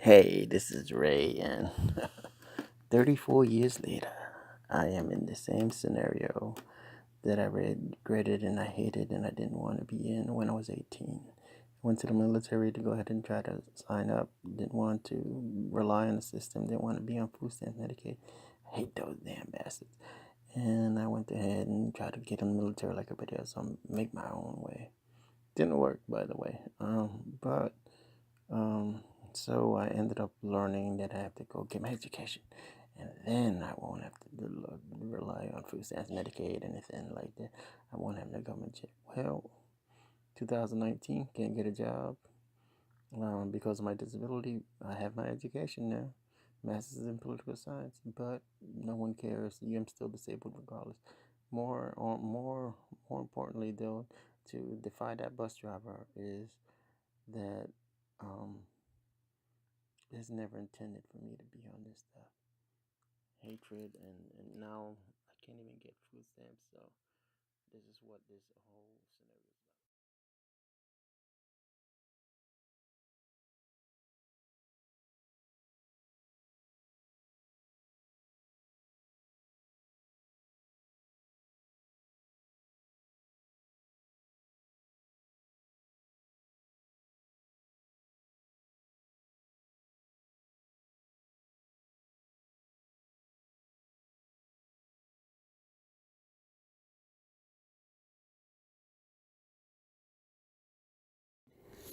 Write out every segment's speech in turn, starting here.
Hey, this is Ray, and 34 years later, I am in the same scenario that I regretted and I hated and I didn't want to be in when I was 18. Went to the military to go ahead and try to sign up. Didn't want to rely on the system. Didn't want to be on food stamps, Medicaid. I hate those damn bastards. And I went ahead and tried to get in the military like everybody else. So make my own way. Didn't work, by the way. But um, so I ended up learning that I have to go get my education, and then I won't have to rely on food stamps, Medicaid, anything like that. I won't have no government check. Well, 2019, can't get a job because of my disability. I have my education now, master's in political science, but no one cares. I'm still disabled regardless. More importantly, though, to defy that bus driver is that um, it's never intended for me to be on this stuff. Hatred, and now I can't even get food stamps, so this is what this whole scenario is about.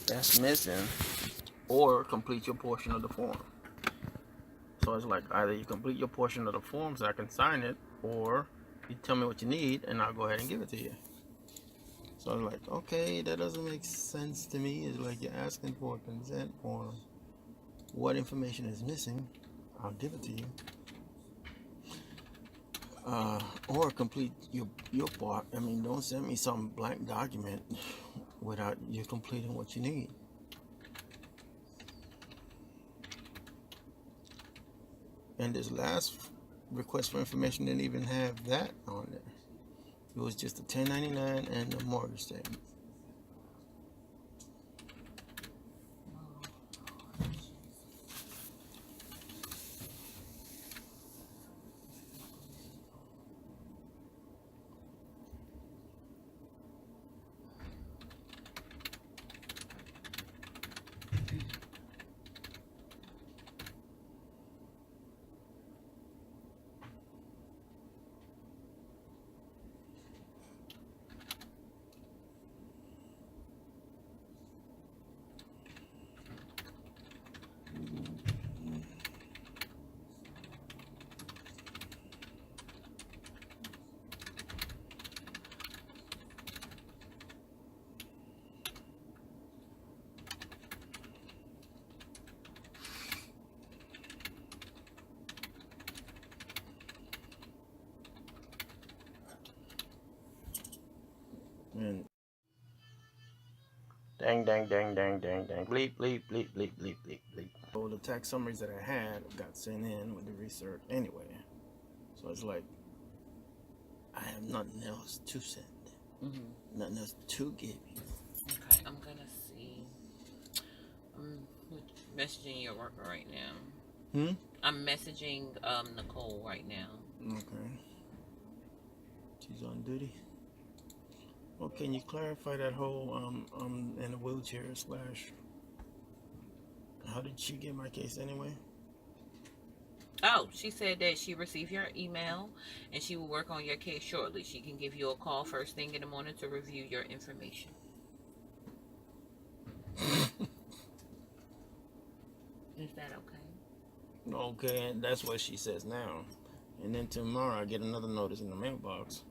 That's missing, or complete your portion of the form. So it's like either you complete your portion of the form so I can sign it, or you tell me what you need and I'll go ahead and give it to you. So I was like, okay, that doesn't make sense to me. It's like you're asking for a consent form. What information is missing? I'll give it to you. Or complete your part. I mean, don't send me some blank document without you completing what you need. And this last request for information didn't even have that on there. It was just a 1099 and a mortgage statement. And dang, dang, dang, dang, dang, dang, bleep, bleep, bleep, bleep, bleep, bleep, bleep. So the tax summaries that I had got sent in with the research anyway. So it's like I have nothing else to send. Nothing else to give you. Okay, I'm gonna see. I'm messaging your worker right now. I'm messaging Nicole right now. Okay. She's on duty. Well, can you clarify that whole in a wheelchair slash? How did she get my case anyway? Oh, she said that she received your email and she will work on your case shortly. She can give you a call first thing in the morning to review your information. Is that okay? Okay, and that's what she says now. And then tomorrow I get another notice in the mailbox.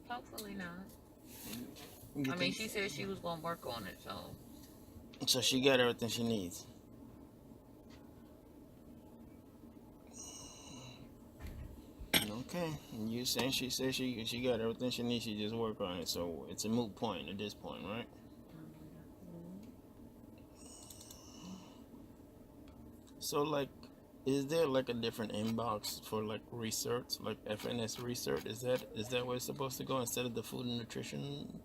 Hopefully not. You think? She said she was gonna work on it, so. So she got everything she needs. Okay, and you saying she said she got everything she needs. She just work on it. So it's a moot point at this point, right? So like, is there like a different inbox for like research, like FNS research? Is that where it's supposed to go instead of the food and nutrition?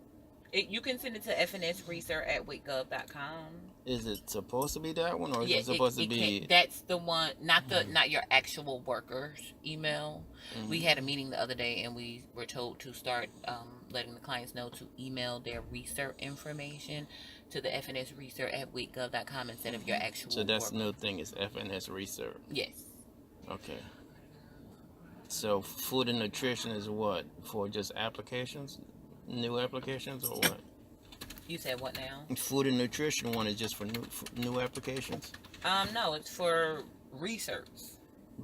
You can send it to fnsresearch@wakeup.com. Is it supposed to be that one, or is Yeah, it supposed to it can't. be? That's the one, not your actual worker's email. We had a meeting the other day, and we were told to start letting the clients know to email their research information to the FNS research at wakegov.com instead of your So actual that's the worker. new thing is FNS research. Yes. Okay. So food and nutrition is what for just applications, new applications, or what? You said what now? Food and nutrition one is just for new applications. No, it's for research.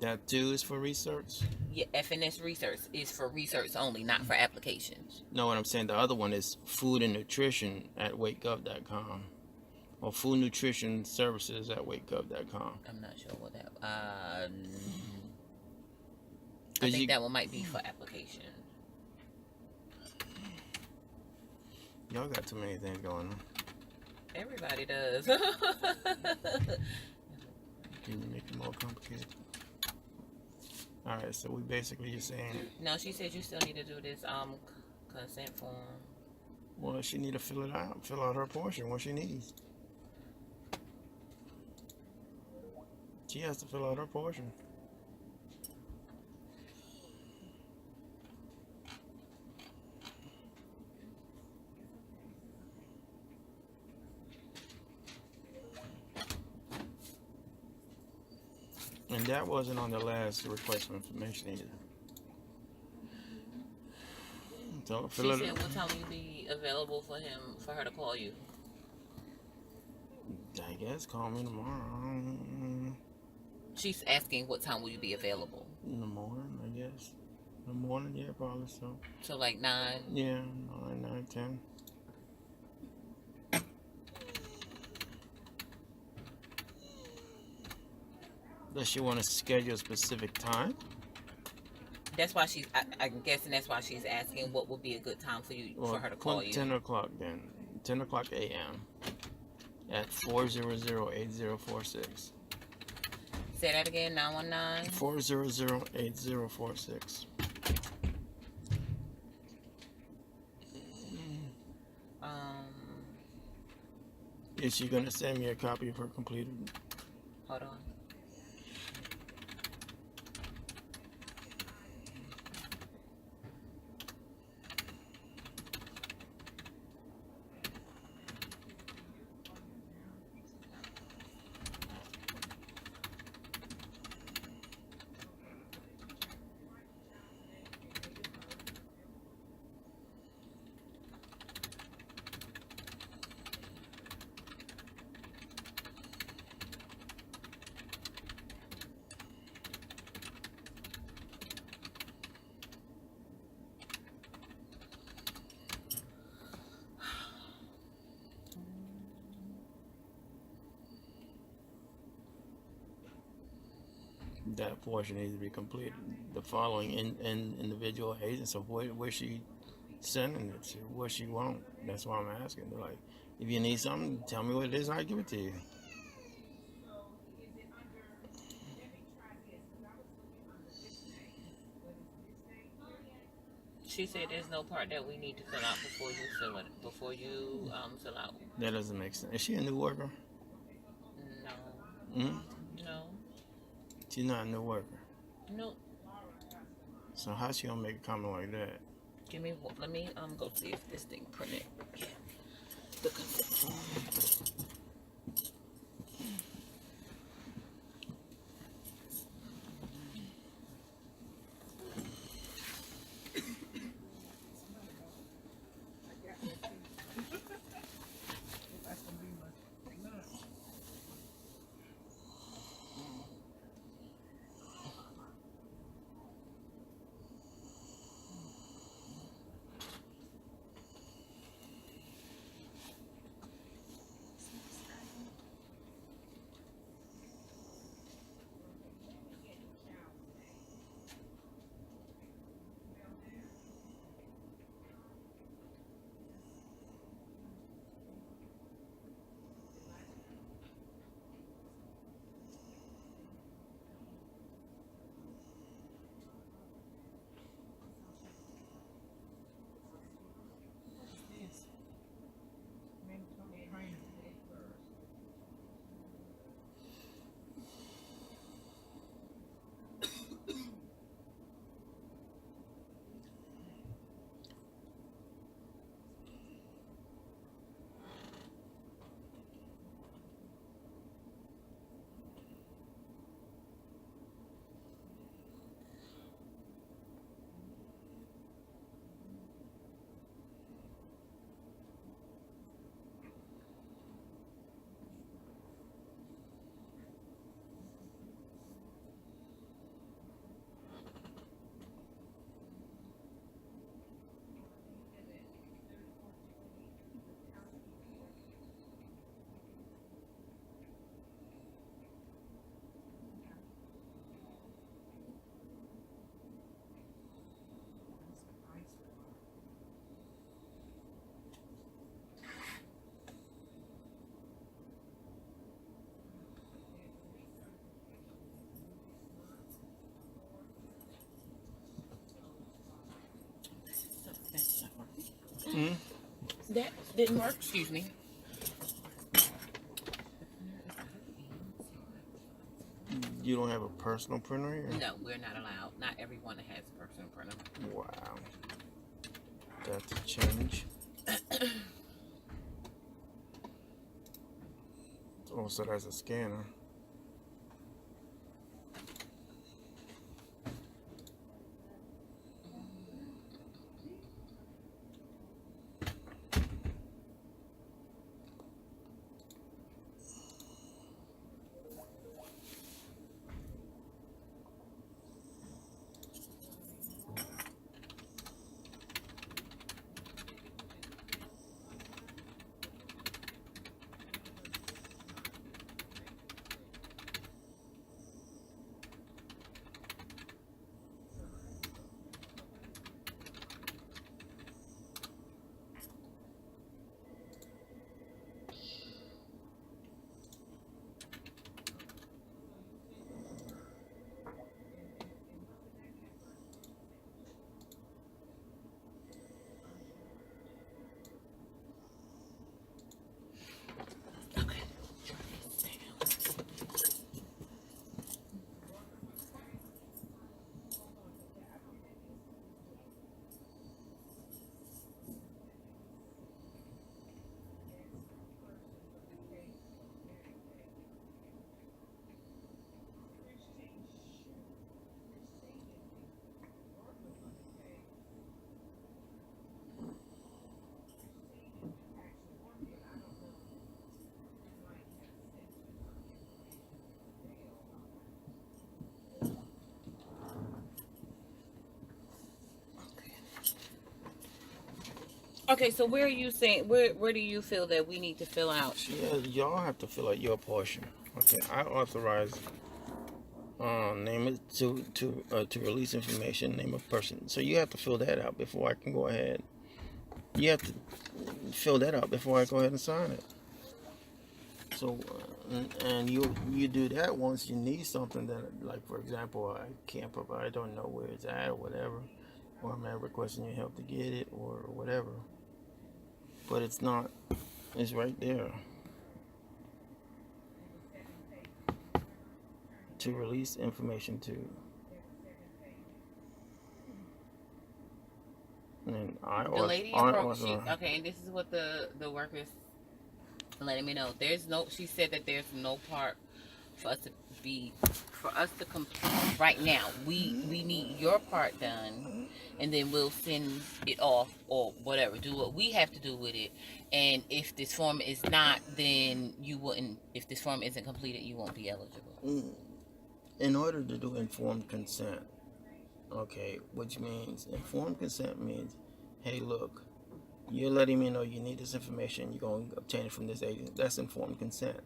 That too is for research. Yeah, FNS research is for research only, not for applications. No, what I'm saying, the other one is food and nutrition at wakegov.com, or food nutrition services at wakegov.com. I'm not sure what that. I think that one might be for application. Y'all got too many things going on. Everybody does. Can you make it more complicated? All right, so we basically just saying. No, she said you still need to do this consent form. Well, she need to fill out her portion, what she needs. She has to fill out her portion. And that wasn't on the last request for information either. So She said, what time will you be available for her to call you? I guess call me tomorrow. She's asking what time will you be available? In the morning, I guess. In the morning, yeah, probably so. So like 9? Yeah, 9, 10. Does she want to schedule a specific time? That's why I'm guessing that's why she's asking what would be a good time for her to call you. 10 o'clock then. 10 o'clock a.m. at 400-8046. Say that again, 919? 400-8046. Is she going to send me a copy of her completed? Hold on. That portion needs to be completed. The following individual agents of where she sending it to, what she want. That's why I'm asking. They're like, if you need something, tell me what it is and I'll give it to you. She said there's no part that we need to fill out before you fill out. That doesn't make sense. Is she a new worker? No. Hmm? No. She's not a new worker. Nope. So how she gonna make a comment like that? Let me go see if this thing printed. Yeah. The consent form. That didn't work. Excuse me. You don't have a personal printer here? No, we're not allowed. Not everyone has a personal printer. Wow. That's a change. Oh, so that's a scanner. Okay. Okay, so where are you saying where do you feel that we need to fill out? Yeah, y'all have to fill out your portion. Okay, I authorize name it to release information, name of person. So you have to fill that out before I can go ahead. You have to fill that out before I go ahead and sign it. So, and you do that once you need something that, like for example, I can't provide, I don't know where it's at or whatever, or I'm requesting your help to get it or whatever. But it's not. It's right there. To release information to. And The lady approached. Okay, and this is what the workers letting me know. There's no. She said that there's no part for us to complete right now. We need your part done, and then we'll send it off or whatever. Do what we have to do with it. And if this form is not, then you wouldn't. If this form isn't completed, you won't be eligible. In order to do informed consent, okay, which means informed consent means, hey, look, you're letting me know you need this information. You're going to obtain it from this agent. That's informed consent.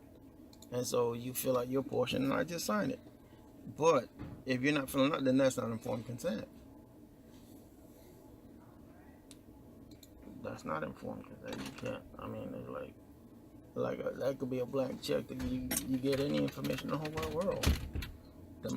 And so you fill out your portion and I just sign it. But if you're not filling out, then that's not informed consent. That's not informed consent. You can't. I mean, it's that could be a blank check that you get any information in the whole wide world. That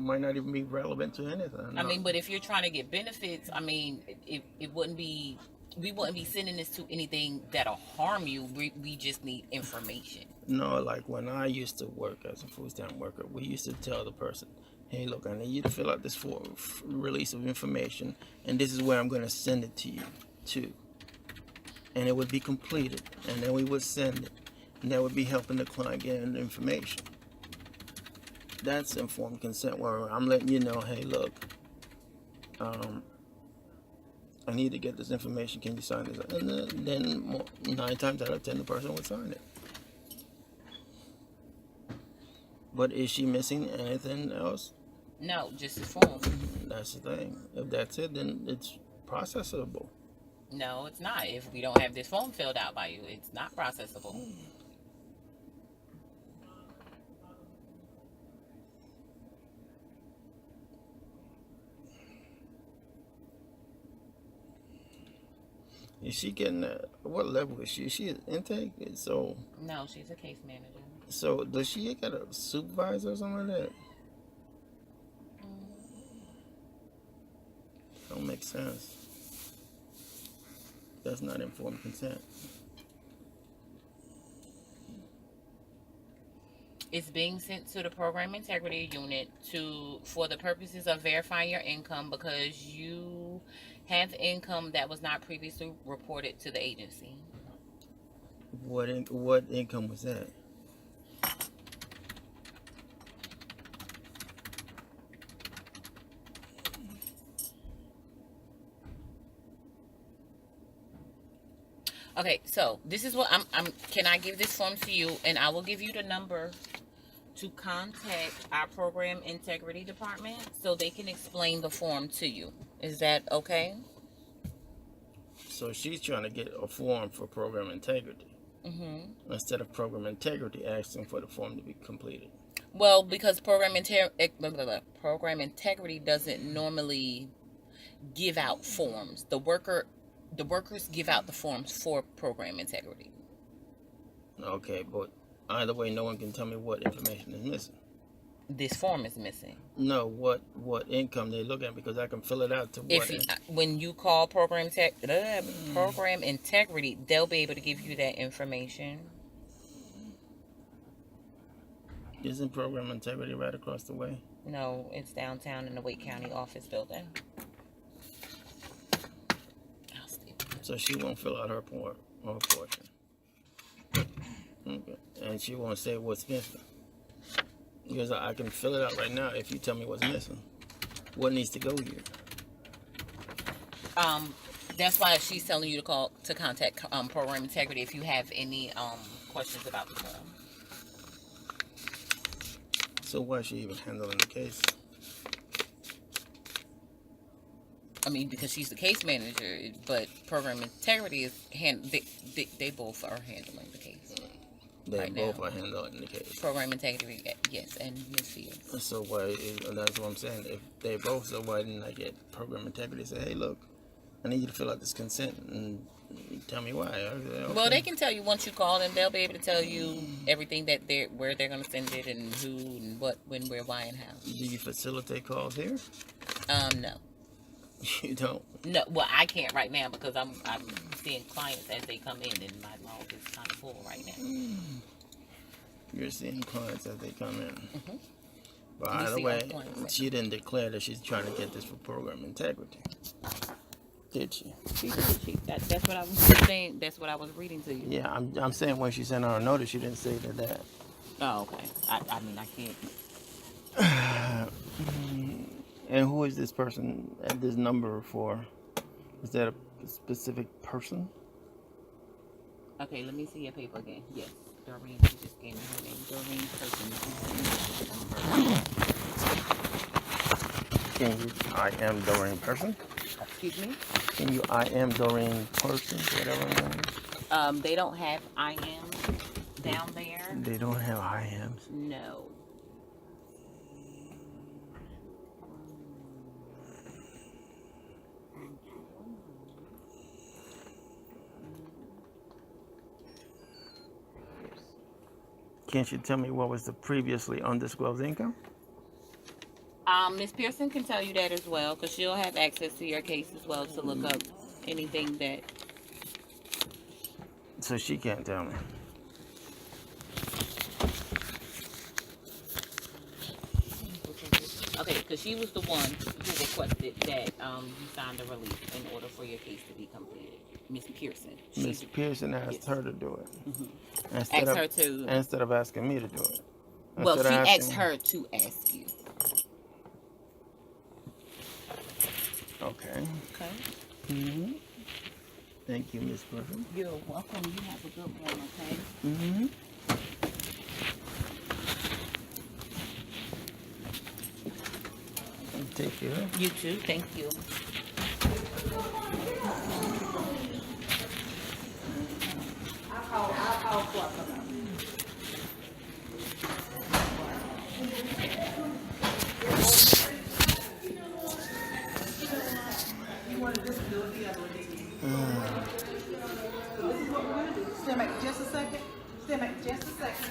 might not even be relevant to anything. I mean, but if you're trying to get benefits, I mean, it wouldn't be. We wouldn't be sending this to anything that'll harm you. We just need information. No, like when I used to work as a food stamp worker, we used to tell the person, hey, look, I need you to fill out this form, release of information, and this is where I'm going to send it to you, too. And it would be completed, and then we would send it, and that would be helping the client get the information. That's informed consent, where I'm letting you know, hey, look, I need to get this information. Can you sign this? And then 9 times out of 10, the person would sign it. But is she missing anything else? No, just the form. That's the thing. If that's it, then it's processable. No, it's not. If we don't have this form filled out by you, it's not processable. Is she getting what level is she? Is she an intake? So no, she's a case manager. So does she get a supervisor or something like that? Don't make sense. That's not informed consent. It's being sent to the program integrity unit for the purposes of verifying your income because you have income that was not previously reported to the agency. What income was that? Okay, so this is what I'm can I give this form to you, and I will give you the number to contact our program integrity department so they can explain the form to you. Is that okay? So she's trying to get a form for program integrity instead of program integrity asking for the form to be completed. Well, because program integrity doesn't normally give out forms. The workers give out the forms for program integrity. Okay, but either way, no one can tell me what information is missing. This form is missing. No, what income they look at, because I can fill it out to If you, when you call program integrity, they'll be able to give you that information. Isn't program integrity right across the way? No, it's downtown in the Wake County office building. So she won't fill out her portion. Okay. And she won't say what's missing. Because I can fill it out right now if you tell me what's missing. What needs to go here? That's why she's telling you to contact program integrity if you have any questions about the form. So why is she even handling the case? I mean, because she's the case manager, but program integrity is they both are handling the case. They both are handling the case. Program integrity, yes, and Ms. Fields. So why? That's what I'm saying. If they both, so why didn't I get program integrity? Say, hey, look, I need you to fill out this consent and tell me why. Okay. Well, they can tell you once you call them. They'll be able to tell you everything that where they're going to send it and who and what, when, where, why, and how. Do you facilitate calls here? No. You don't? No. Well, I can't right now because I'm seeing clients as they come in, and my log is kind of full right now. You're seeing clients as they come in. But either way, she didn't declare that she's trying to get this for program integrity. Did she? She did. That's what I was saying. That's what I was reading to you. Yeah, I'm saying when she sent out a notice, she didn't say that. Oh, okay. I mean, I can't. And who is this person at this number for? Is that a specific person? Okay, let me see your paper again. Yes, Doreen. She just gave me her name. Doreen Person. Can you? I am Doreen Person. Excuse me. Can you? I am Doreen Person. Whatever her name is. They don't have I am down there. They don't have I ams. No. Can't you tell me what was the previously undisclosed income? Ms. Pearson can tell you that as well, because she'll have access to your case as well to look up anything that. So she can't tell me. Okay, because she was the one who requested that you signed a release in order for your case to be completed. Miss Pearson. Miss Pearson asked her to do it. Instead of asking me to do it. Well, she asked her to ask you. Okay. Okay. Thank you, Miss Pearson. You're welcome. You have a good one, okay? Take care. You too. Thank you. I'll call. You want to just do it the other way. So this is what we're going to do. Stand back just a second. Stand back just a second.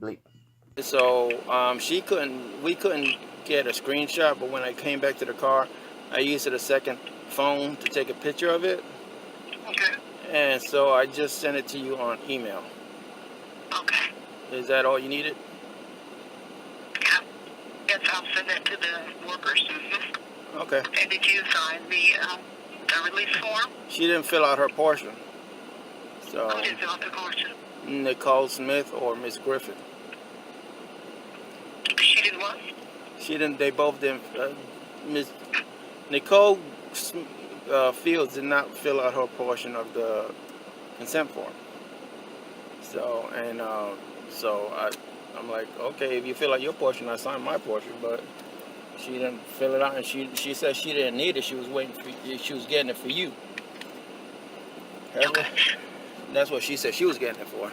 bleep. So we couldn't get a screenshot, but when I came back to the car, I used a second phone to take a picture of it. Okay. And so I just sent it to you on email. Okay. Is that all you needed? Yeah. Yes, I'll send that to the workers. Mm-hmm. Okay. And did you sign the release form? She didn't fill out her portion. So Who did fill out the portion? Nicole Smith or Miss Griffin. She did what? She didn't. They both didn't. Miss Nicole Fields did not fill out her portion of the consent form. So I'm like, okay, if you fill out your portion, I sign my portion. But she didn't fill it out, and she said she didn't need it. She was waiting for. She was getting it for you. That's what she said. She was getting it for.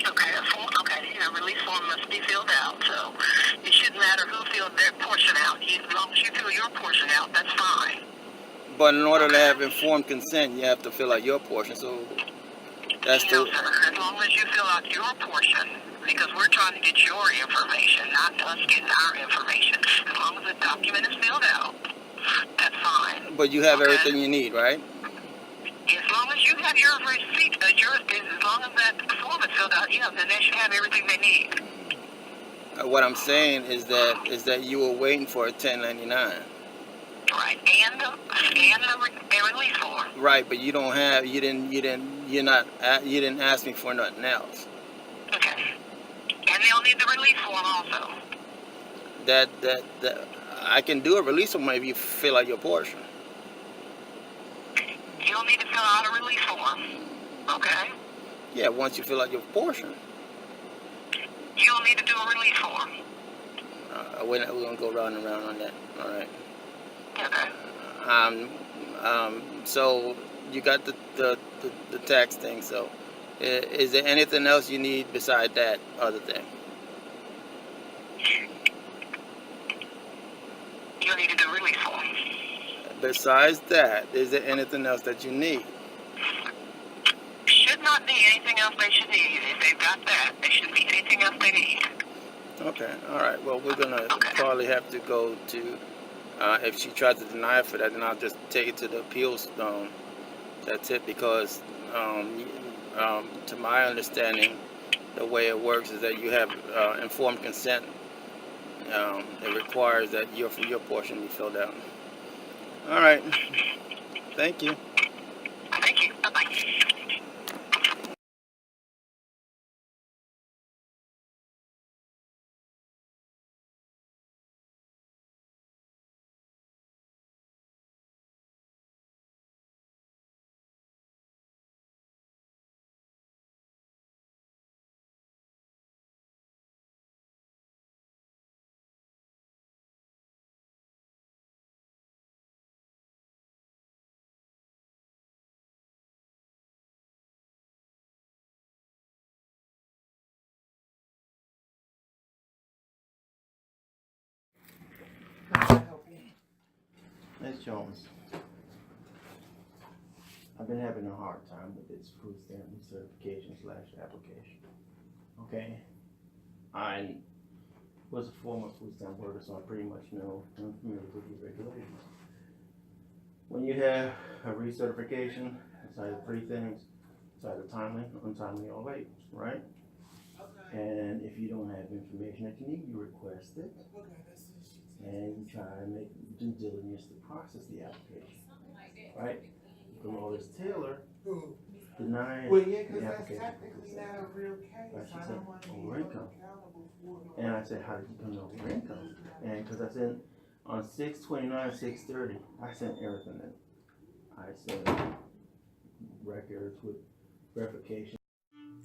Okay, release form must be filled out, so it shouldn't matter who filled their portion out. As long as you fill your portion out, that's fine. But in order to have informed consent, you have to fill out your portion. So that's no, sir. As long as you fill out your portion, because we're trying to get your information, not us getting our information. As long as the document is filled out, that's fine. But you have everything you need, right? As long as you have your receipt, as long as that form is filled out, yeah, then they should have everything they need. What I'm saying is that you were waiting for a 1099. Right, and the release form. Right, but you didn't ask me for nothing else. Okay. And they'll need the release form also. That I can do a release form if you fill out your portion. You'll need to fill out a release form. Okay? Yeah, once you fill out your portion. You'll need to do a release form. We're gonna go round and round on that. All right. Okay. So you got the tax thing. So, is there anything else you need beside that other thing? You'll need to do a release form. Besides that, is there anything else that you need? Should not be anything else they should need. If they've got that, there shouldn't be anything else they need. Okay. All right. Well, we're gonna probably have to go to. If she tries to deny it for that, then I'll just take it to the appeals. That's it, because to my understanding, the way it works is that you have informed consent. It requires that your portion be filled out. All right. Thank you. Thank you. Bye-bye. Ms. Jones, I've been having a hard time with this food stamp certification / application. Okay? I was a former food stamp worker, so I pretty much know, I'm familiar with these regulations. When you have a recertification, it's either three things. It's either timely, untimely, or late, right? And if you don't have information that you need, you request it. And you try to make due diligence to process the application, right? Dolores Taylor denied the application. Right, she said over income, and I said, how did you come over income? And because I said on 6/29, 6/30, I sent everything in. I sent records with verification.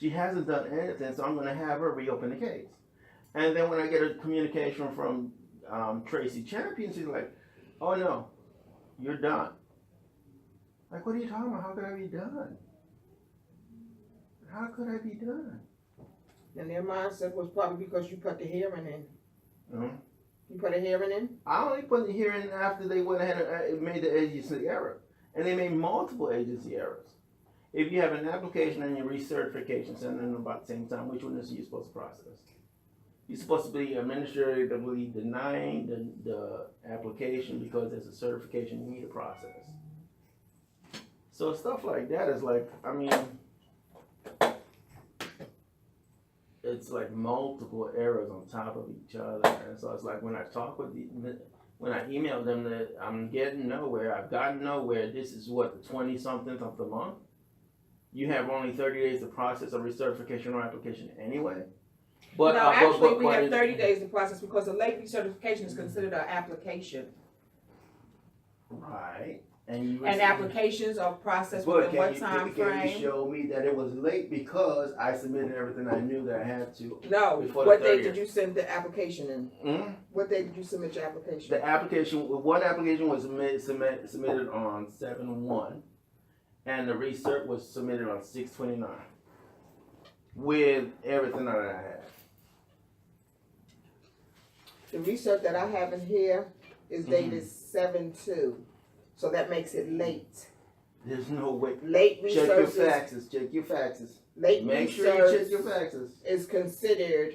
She hasn't done anything, so I'm going to have her reopen the case. And then when I get a communication from Tracy Champion, she's like, oh no, you're done. Like, what are you talking about? How could I be done? How could I be done? And their mindset was probably because you put the hearing in. Mm-hmm. You put a hearing in? I only put the hearing after they went ahead and made the agency error. And they made multiple agency errors. If you have an application and your recertification sent in about the same time, which one is you supposed to process? You're supposed to be administratively denying the application because there's a certification you need to process. So stuff like that is like, I mean, it's like multiple errors on top of each other. And so it's like when I talk with when I email them that I'm getting nowhere, I've gotten nowhere, this is what, the 20-something of the month? You have only 30 days to process a recertification or application anyway? But, no, actually, we but have 30 days to process because a late recertification is considered an application. Right. And applications are processed but within what time can frame? you show me that it was late because I submitted everything I knew that I had to? No. Before What the date 30th. did you send the application in? Mm-hmm. What date did you submit your application? The application, one application was submitted on 7/1, and the recert was submitted on 6/29 with everything that I had. The research that I have in here is dated 7/2, so that makes it late. There's no way. Late Check your research faxes. Check your faxes. late Make sure you research check your faxes. is considered.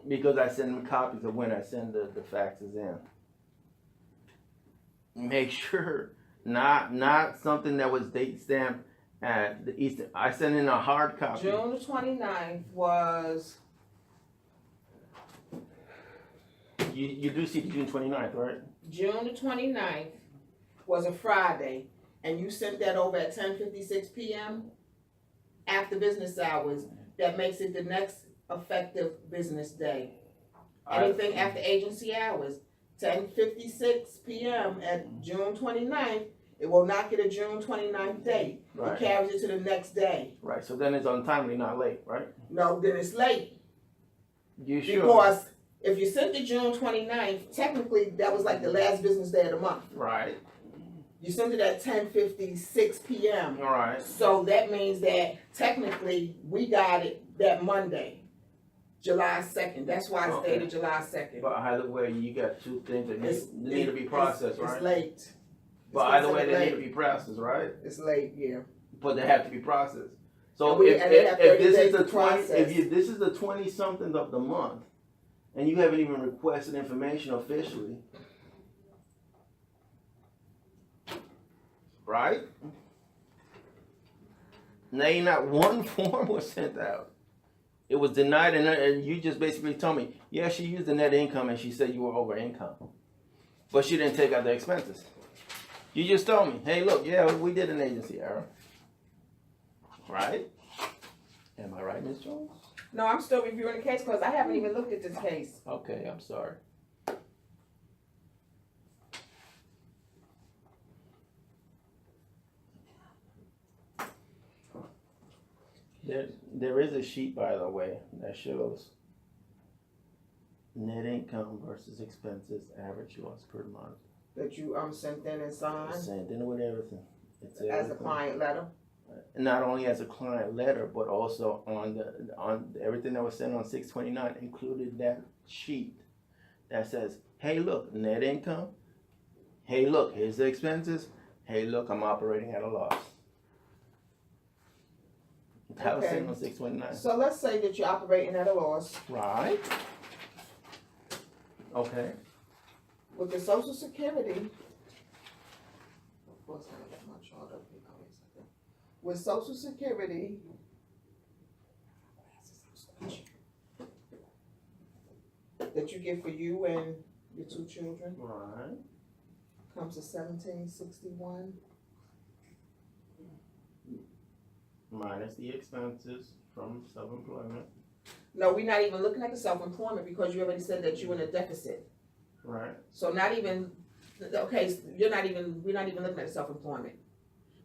Because I send them copies of when I send the faxes in. Make sure, not something that was date stamped at the Eastern. I sent in a hard copy. June the 29th was. You do see the June 29th, right? June the 29th was a Friday, and you sent that over at 10:56 p.m. after business hours. That makes it the next effective business day. Anything after agency hours, 10:56 p.m. at June 29th, it will not get a June 29th date. Right. It carries it to the next day. Right. So then it's untimely, not late, right? No, then it's late. You sure? Because if you sent it June 29th, technically that was like the last business day of the month. Right. You sent it at 10:56 p.m. All right. So that means that technically we got it that Monday, July 2nd. That's why it's dated July 2nd. But either way, you got two things that need to be processed, right? It's late. But either way, they need to be processed, right? It's late, yeah. But they have to be processed. So And they have 30 this days is the to 20, process. this is the 20-something of the month, and you haven't even requested information officially, right? Now, not one form was sent out. It was denied, and you just basically told me, yeah, she used the net income, and she said you were over income, but she didn't take out the expenses. You just told me, hey, look, yeah, we did an agency error, right? Am I right, Ms. Jones? No, I'm still reviewing the case because I haven't even looked at this case. Okay, I'm sorry. There is a sheet, by the way, that shows net income versus expenses, average loss per month. That you sent in and signed Sent in with everything. It's as a everything. client letter. Not only as a client letter, but also on everything that was sent on 6/29 included that sheet that says, hey, look, net income. Hey, look, here's the expenses. Hey, look, I'm operating at a loss. That was sent on 6/29. So let's say that you're operating at a loss. Right. Okay. With the Social Security. With Social Security, that you get for you and your two children, Right. comes to 1761. Minus the expenses from self-employment. No, we're not even looking at the self-employment because you already said that you're in a deficit. Right. So not even, okay, we're not even looking at the self-employment.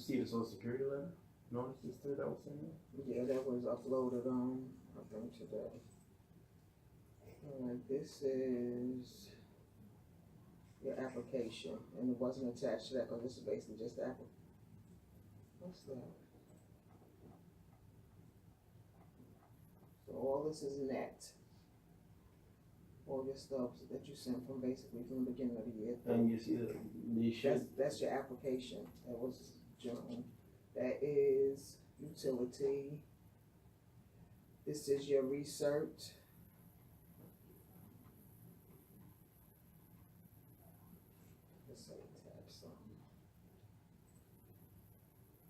see the Social Security letter? Notice this too, that was saying? Yeah, that was uploaded I think today. Alright, this is your application, and it wasn't attached to that because this is basically just the application. What's that? So all this is net. All your stuff that you sent from basically from the beginning of the year. And you see the shit. That's your application. That was June. That is utility. This is your research. Let's say tab some.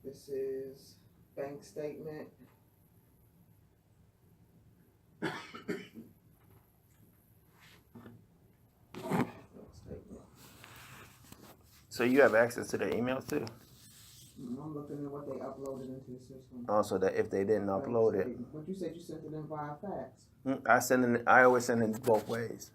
This is bank statement. So you have access to their emails too? I'm looking at what they uploaded into the system. Oh, so that if they didn't upload it. But you said you sent it in via fax. I always send it both ways.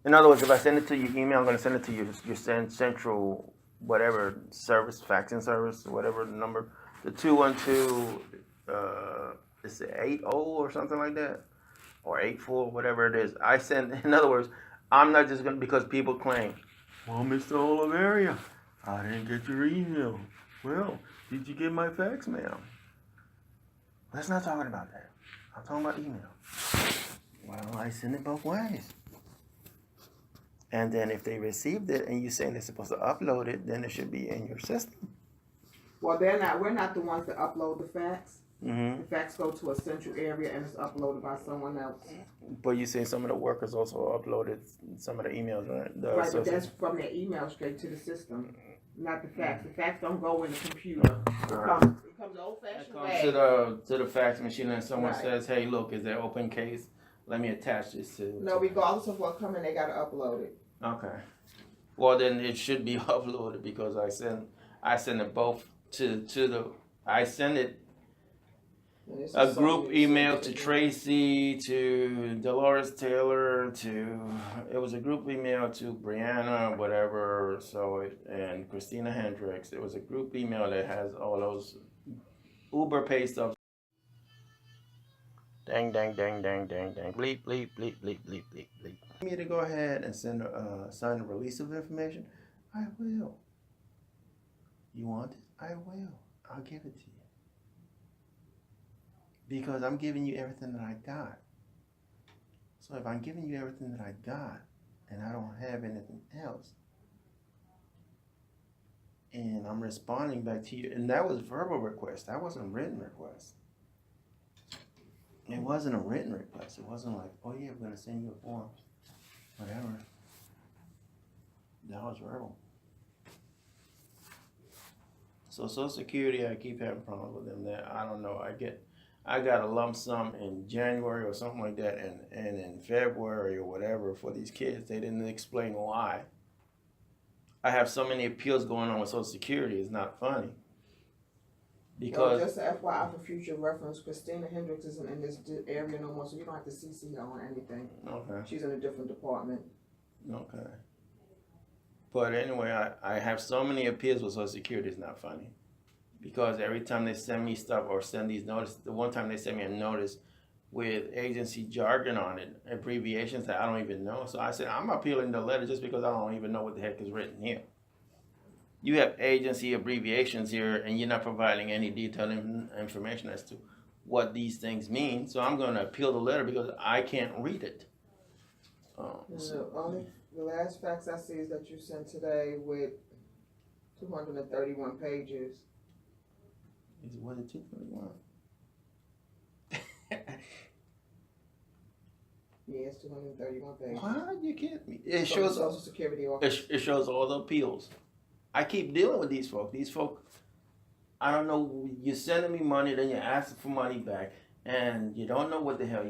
In other words, if I send it to your email, I'm going to send it to your central whatever service, faxing service, whatever the number, the 212, is it 80 or something like that, or 84, whatever it is. I send. In other words, I'm not just going to, because people claim, well, Mr. Oliveria, I didn't get your email. Well, did you get my fax mail? Let's not talking about that. I'm talking about email. Well, I send it both ways. And then if they received it and you saying they're supposed to upload it, then it should be in your system. Well, we're not the ones that upload the fax. Mm-hmm. The fax go to a central area and it's uploaded by someone else. But you say some of the workers also uploaded some of the emails, right? Right, but that's from their email straight to the system, not the fax. The fax don't go in the computer. It comes old-fashioned way. To the fax machine and someone Right. says, hey, look, is there open case? Let me attach this to. No, regardless of what coming, they gotta upload it. Okay. Well, then it should be uploaded because I send it both to the. I send it And this is a something group you email send to it. Tracy, to Dolores Taylor, it was a group email to Brianna, whatever. And Christina Hendricks. It was a group email that has all those Uber pay stuff. Dang, dang, dang, dang, dang, dang. Bleep, bleep, bleep, bleep, bleep, bleep, bleep. Me to go ahead and sign a release of information? I will. You want it? I will. I'll give it to you. Because I'm giving you everything that I got. So if I'm giving you everything that I got, and I don't have anything else, and I'm responding back to you, and that was verbal request. That wasn't a written request. It wasn't a written request. It wasn't like, oh yeah, we're gonna send you a form, whatever. That was verbal. So Social Security, I keep having problems with them. That I don't know. I got a lump sum in January or something like that, and in February or whatever for these kids. They didn't explain why. I have so many appeals going on with Social Security. It's not funny. Because Just a FYI for future reference, Christina Hendricks isn't in this area no more, so you don't have to CC her on anything. okay. She's in a different department. Okay. But anyway, I have so many appeals with Social Security, it's not funny. Because every time they send me stuff or send these notices, the one time they sent me a notice with agency jargon on it, abbreviations that I don't even know. So I said, I'm appealing the letter just because I don't even know what the heck is written here. You have agency abbreviations here and you're not providing any detailed information as to what these things mean. So I'm going to appeal the letter because I can't read it. The last fax I see is that you sent today with 231 pages. Was it 231? Yeah, it's 231 pages. What? You kidding me? It shows Social Security office. It shows all the appeals. I keep dealing with these folks. These folks, I don't know, you're sending me money, then you're asking for money back, and you don't know what the hell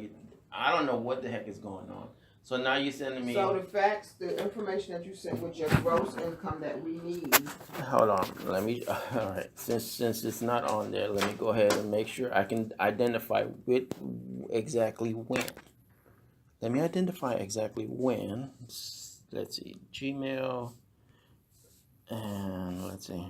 I don't know what the heck is going on. So now you're sending me. So the information that you sent with your gross income that we need. Hold on, let me, all right, since it's not on there, let me go ahead and make sure I can identify exactly when. Let me identify exactly when. Let's see, Gmail, and let's see.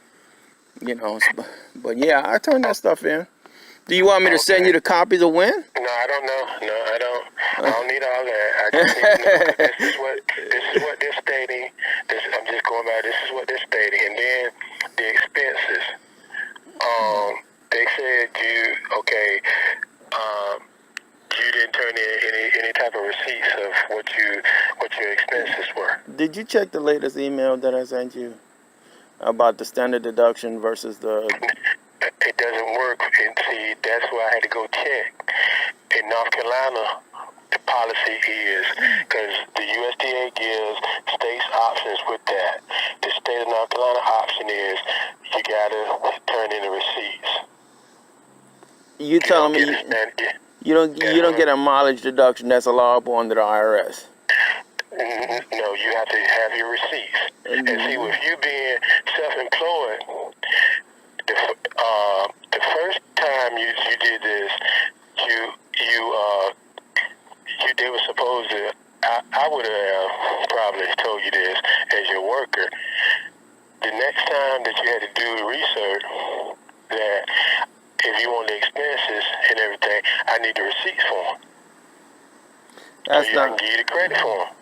You know, but yeah, I turn that stuff in. Do you want me to send you the copies of when? No, I don't know. No, I don't. I don't need all that. I just need to know 'cause this is what they're stating. I'm just going by. This is what they're stating, and then the expenses. They said you didn't turn in any type of receipts of what your expenses were. Did you check the latest email that I sent you about the standard deduction versus the? It doesn't work, and see, that's why I had to go check. In North Carolina, the policy is, because the USDA gives states options with that. The state of North Carolina option is you gotta turn in the receipts. You telling me you don't get a mileage deduction that's allowable under the IRS? No, you have to have your receipts. And see, with you being self-employed, the first time you did this, they were supposed to. I would have probably told you this as your worker. The next time that you had to do the research, that if you want the expenses and everything, I need the receipts for them. That's so I can give you the credit for them.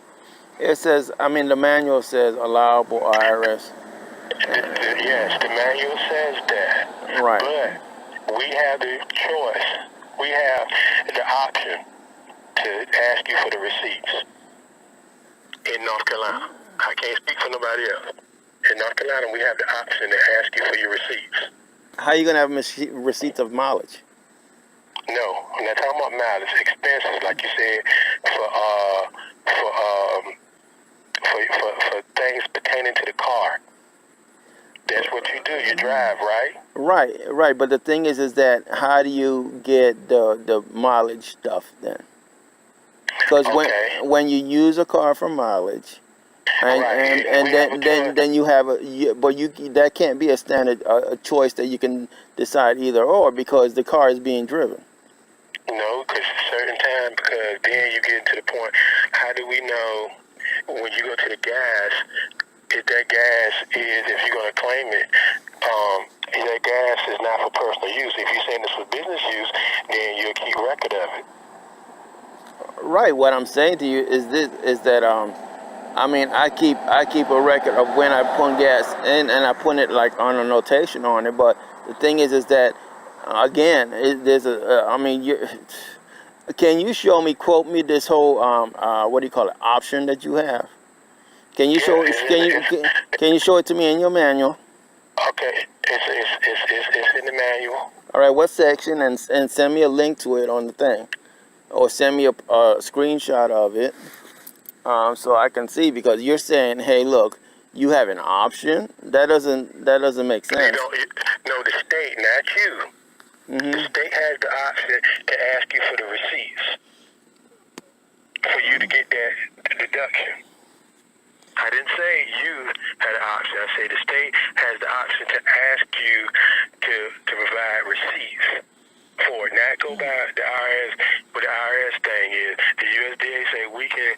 It says, the manual says allowable IRS. Yes, the manual says that. Right. But we have the choice. We have the option to ask you for the receipts in North Carolina. I can't speak for nobody else. In North Carolina, we have the option to ask you for your receipts. How are you going to have receipts of mileage? No, I'm not talking about mileage. Expenses, like you said, for things pertaining to the car. That's what you do. You drive, right? Right. But the thing is that how do you get the mileage stuff then? Because when you use a car for mileage, then you have that can't be a standard a choice that you can decide either or because the car is being driven. No, because certain time, because then you get to the point. How do we know when you go to the gas? If that gas is, if you're going to claim it, if that gas is not for personal use. If you're saying it's for business use, then you'll keep record of it. Right. What I'm saying to you is that I keep a record of when I put gas in and I put it like on a notation on it. But the thing is that again, there's can you show me, quote me this whole option that you have? Can you show can you show it to me in your manual? Okay, it's in the manual. All right, what section? And send me a link to it on the thing, or send me a screenshot of it, so I can see. Because you're saying, hey, look, you have an option. That doesn't make sense. No, the state, not you. Mm-hmm. The state has the option to ask you for the receipts for you to get that deduction. I didn't say you had an option. I say the state has the option to ask you to provide receipts for it. Not go by the IRS. What the IRS thing is, the USDA say we can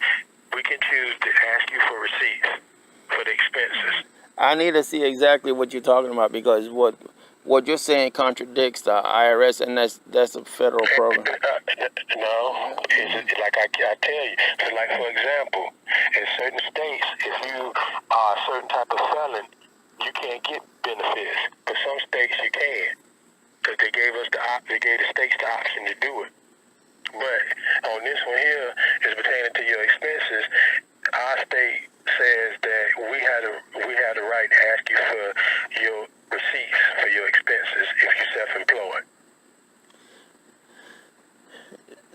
choose to ask you for receipts for the expenses. I need to see exactly what you're talking about because what you're saying contradicts the IRS, and that's a federal program. No, it's like I tell you. So, like for example, in certain states, if you are a certain type of felon, you can't get benefits. But some states you can, because they gave the states the option to do it. But on this one here, is pertaining to your expenses. Our state says that we have the right to ask you for your receipts for your expenses if you're self-employed.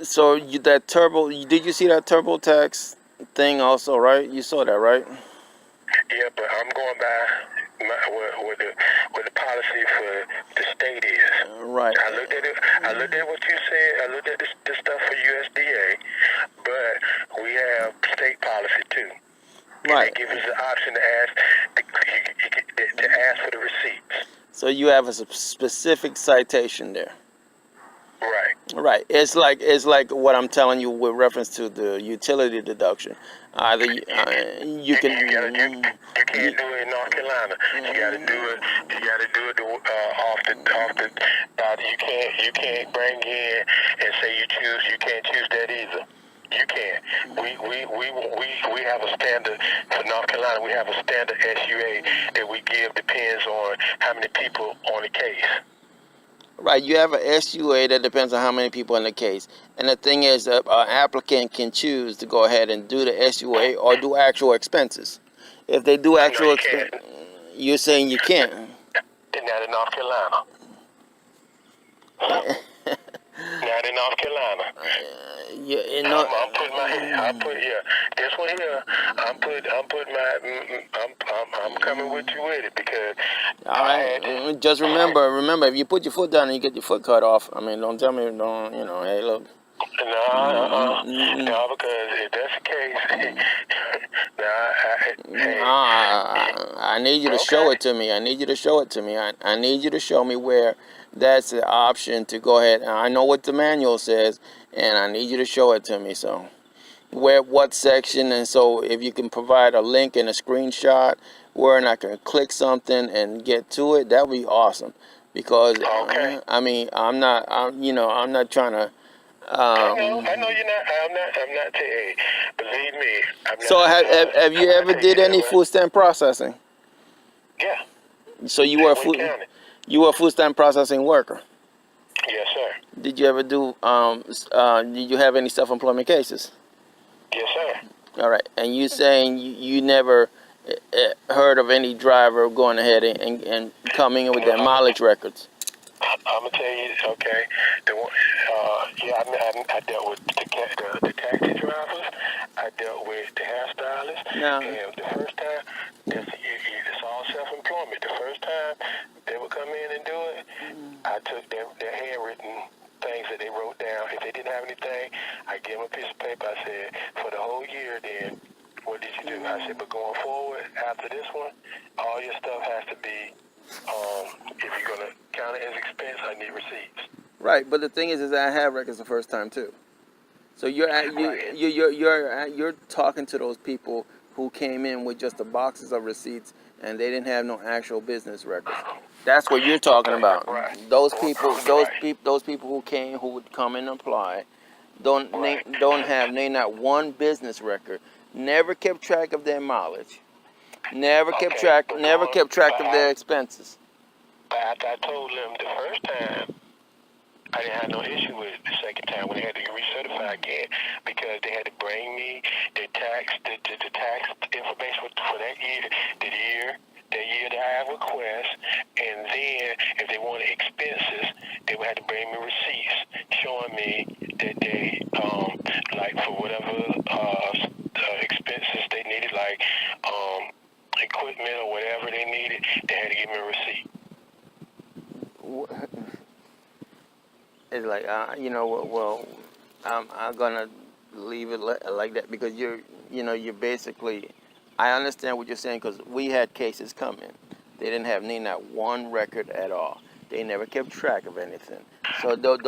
So did you see that TurboTax thing also, right? You saw that, right? Yeah, but I'm going by what the policy for the state is. Right. I looked at it. I looked at what you said. I looked at this stuff for USDA, but we have state policy too. Right. They give us the option to ask for the receipts. So you have a specific citation there. Right. Right. It's like what I'm telling you with reference to the utility deduction. Either you can You can't do it in North Carolina. You got to do it. You got to do it off the. You can't bring in and say you choose. You can't choose that either. You can't. We have a standard for North Carolina. We have a standard SUA that we give depends on how many people on the case. right. You have a SUA that depends on how many people in the case. And the thing is, an applicant can choose to go ahead and do the SUA or do actual expenses. If they do No, actual you expense, can't. you're saying you can't. Not in North Carolina. Not in North Carolina. you know, I'm putting my. This one here. I'm coming with you with it because all right. Just remember, if you put your foot down and you get your foot cut off, I mean, don't tell me, don't, hey, look. No, because if that's the case, I need you to show it to me. I need you to show it to me. I need you to show me where that's the option to go ahead. I know what the manual says, and I need you to show it to me. So, what section, and so if you can provide a link and a screenshot where I can click something and get to it, that would be awesome. Because I mean, I'm not trying to. I know you're not. I'm not. Hey, believe me. I'm not. So have you ever did any food stamp processing? Yeah. So you were a food stamp processing worker. Yes, sir. Did you ever do did you have any self-employment cases? Yes, sir. All right. And you saying you never heard of any driver going ahead and coming in with their mileage records? I'm gonna tell you, okay. I dealt with the taxi drivers. I dealt with the hairstylists. No. And the first time, it's all self-employment. The first time they would come in and do it, I took their handwritten things that they wrote down. If they didn't have anything, I gave them a piece of paper. I said, for the whole year, then what did you do? I said, but going forward after this one, all your stuff has to be. If you're gonna count it as expense, I need receipts. Right, but the thing is I have records the first time too. So you're talking to those people who came in with just the boxes of receipts and they didn't have no actual business records. That's what you're talking about. Right. Those people who came, who would come and apply, don't have not one business record. Never kept track of their mileage. Never kept track of their expenses. But after I told them the first time, I didn't have no issue with it the second time when they had to recertify again because they had to bring me the tax information for that year, that I have request, and then if they wanted expenses, they would have to bring me receipts showing me that they like for whatever expenses they needed, like equipment or whatever they needed, they had to give me a receipt. It's like well, I'm gonna leave it like that because you're basically. I understand what you're saying because we had cases come in. They didn't have not one record at all. They never kept track of anything. So those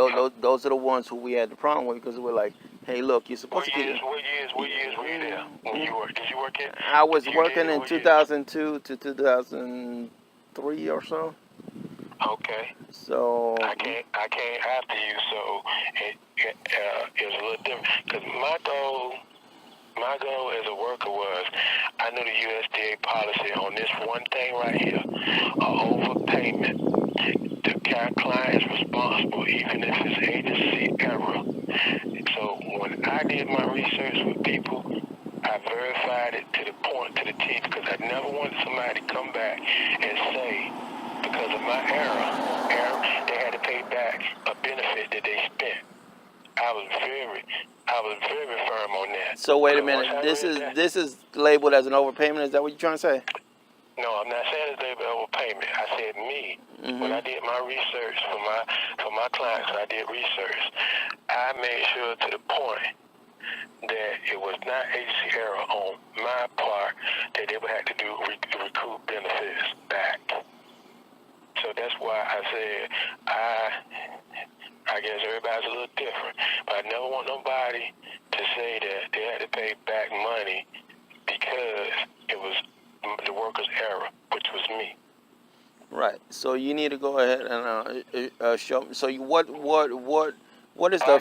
are the ones who we had the problem with because we're like, hey, look, you're supposed to keep. What years were you there when you worked? Did you work in? I was working in 2002 to 2003 or so. Okay. So I came after you, so it was a little different. Cause my goal as a worker was, I knew the USDA policy on this one thing right here, overpayment. The client is responsible, even if it's agency error. So when I did my research with people, I verified it to the point, to the T, because I never wanted somebody to come back and say, because of my error, they had to pay back a benefit that they spent. I was very firm on that. So wait a minute. This is labeled as an overpayment. Is that what you're trying to say? No, I'm not saying it's labeled overpayment. I said me. Mm-hmm. When I did my research for my clients, I did research. I made sure to the point that it was not agency error on my part that they would have to do recoup benefits back. So that's why I said I guess everybody's a little different. say that they had to pay back money because it was the worker's error, which was me. Right. So you need to go ahead and show. So what is the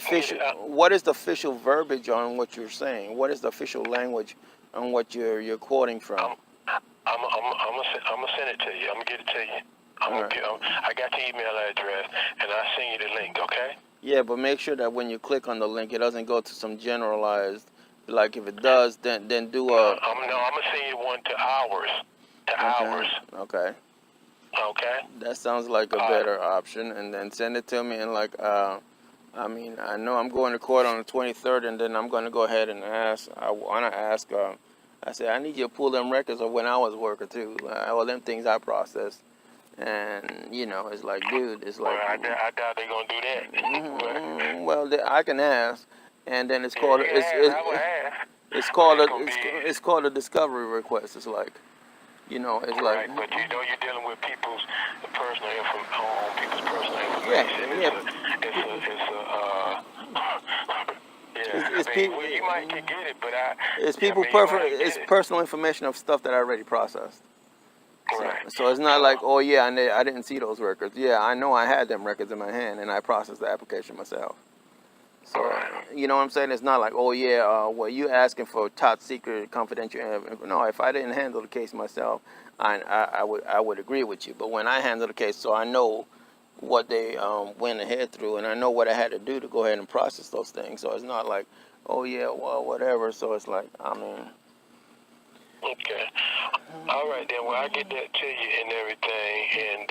official verbiage on what you're saying? What is the official language on what you're quoting from? I'm gonna send it to you. I'm gonna get it to you. I got the email address, and I'll send you the link. Okay? Yeah, but make sure that when you click on the link, it doesn't go to some generalized. Like if it does, then do a. I'm gonna send you one to ours. Okay. Okay. That sounds like a better option, and then send it to me. And I mean, I know I'm going to court on the 23rd, and then I'm going to go ahead and ask. I want to ask. I said I need you to pull them records of when I was working too. All them things I processed, and it's like, dude, it's like. Well, I doubt they're gonna do that. Well, I can ask, and then it's called. It's called a discovery request. It's like. It's right, but you're dealing with people's personal information. You might can get it, but it's personal information of stuff that I already processed. Right. So it's not like, oh yeah, I didn't see those records. Yeah, I know I had them records in my hand, and I processed the application myself. So, you know what I'm saying? It's not like, oh yeah, well, you asking for top secret confidential. No, if I didn't handle the case myself, I would agree with you. But when I handle the case, so I know what they went ahead through, and I know what I had to do to go ahead and process those things. So it's not like, oh yeah, well, whatever. So it's like, I mean. Okay. All right then. Well, I get that to you and everything, and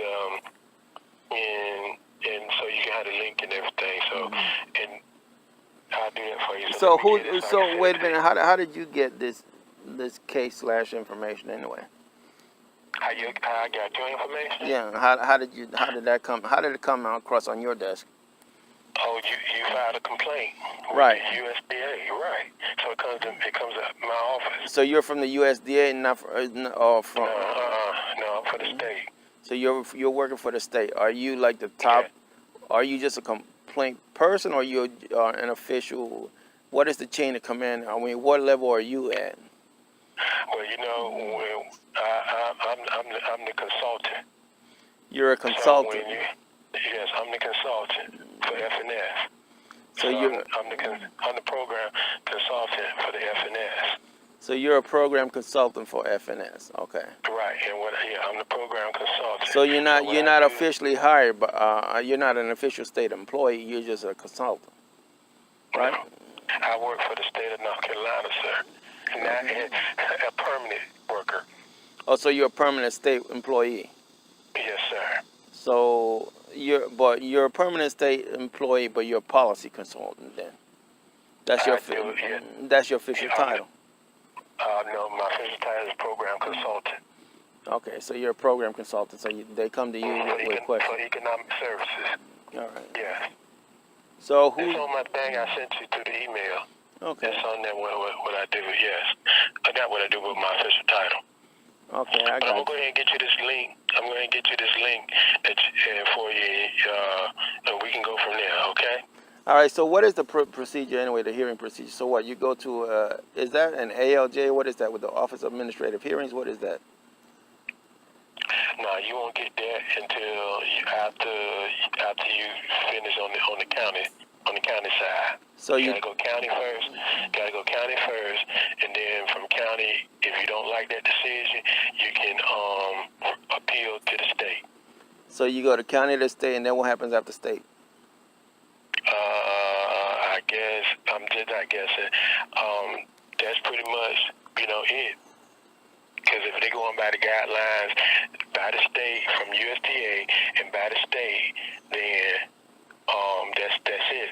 so you can have the link and everything. So and. I'll do that for you. So wait a minute. How did you get this case / information anyway? How I got your information? Yeah. How did it come across on your desk? Oh, you filed a complaint. Right. With the USDA, right? So it comes at my office. So you're from the USDA, not from. No, for the state. So you're working for the state. Are you like the top? Yeah. Are you just a complaint person, or you're an official? What is the chain of command? I mean, what level are you at? Well, I'm the consultant. You're a consultant. Yes, I'm the consultant for FNS. So I'm the program consultant for the FNS. So you're a program consultant for FNS, okay? Right, and I'm the program consultant. So you're not officially hired, but you're not an official state employee. You're just a consultant, right? No, I work for the state of North Carolina, sir. Not a permanent worker. Oh, so you're a permanent state employee? Yes, sir. So you're a permanent state employee, but you're a policy consultant then. That's your official title. No, my official title is program consultant. Okay, so you're a program consultant. So they come to you with questions. For economic services. All right. Yes. So it's on my thing I sent you through the email. Okay. It's on there what I do. Yes, not what I do with my official title. Okay, I got I'm gonna go ahead and get you this link. For you, and we can go from there. Okay. All right, so what is the procedure anyway, the hearing procedure? So what, you go to, is that an ALJ? What is that, with the Office of Administrative Hearings? What is that? No, you won't get that until after you finish on the county side. So you gotta go county first, and then from county, if you don't like that decision, you can appeal to the state. So you go to county to state, and then what happens after state? I guess I'm just not guessing. That's pretty much, it. Because if they're going by the guidelines by the state, from USDA and by the state, then that's it.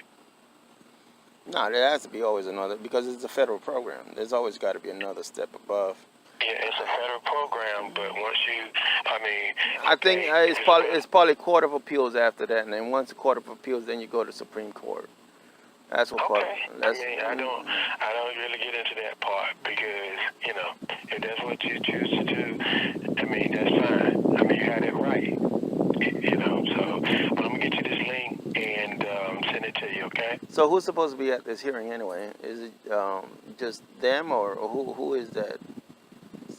No, there has to be always another, because it's a federal program. There's always got to be another step above. Yeah, it's a federal program, but once I think it's probably Court of Appeals after that, and then once the Court of Appeals, then you go to Supreme Court. That's what I don't really get into that part, because if that's what you choose to do, that's fine. You had it right. So, but I'm gonna get you this link and send it to to you, okay? So who's supposed to be at this hearing anyway? Is it just them, or who is that?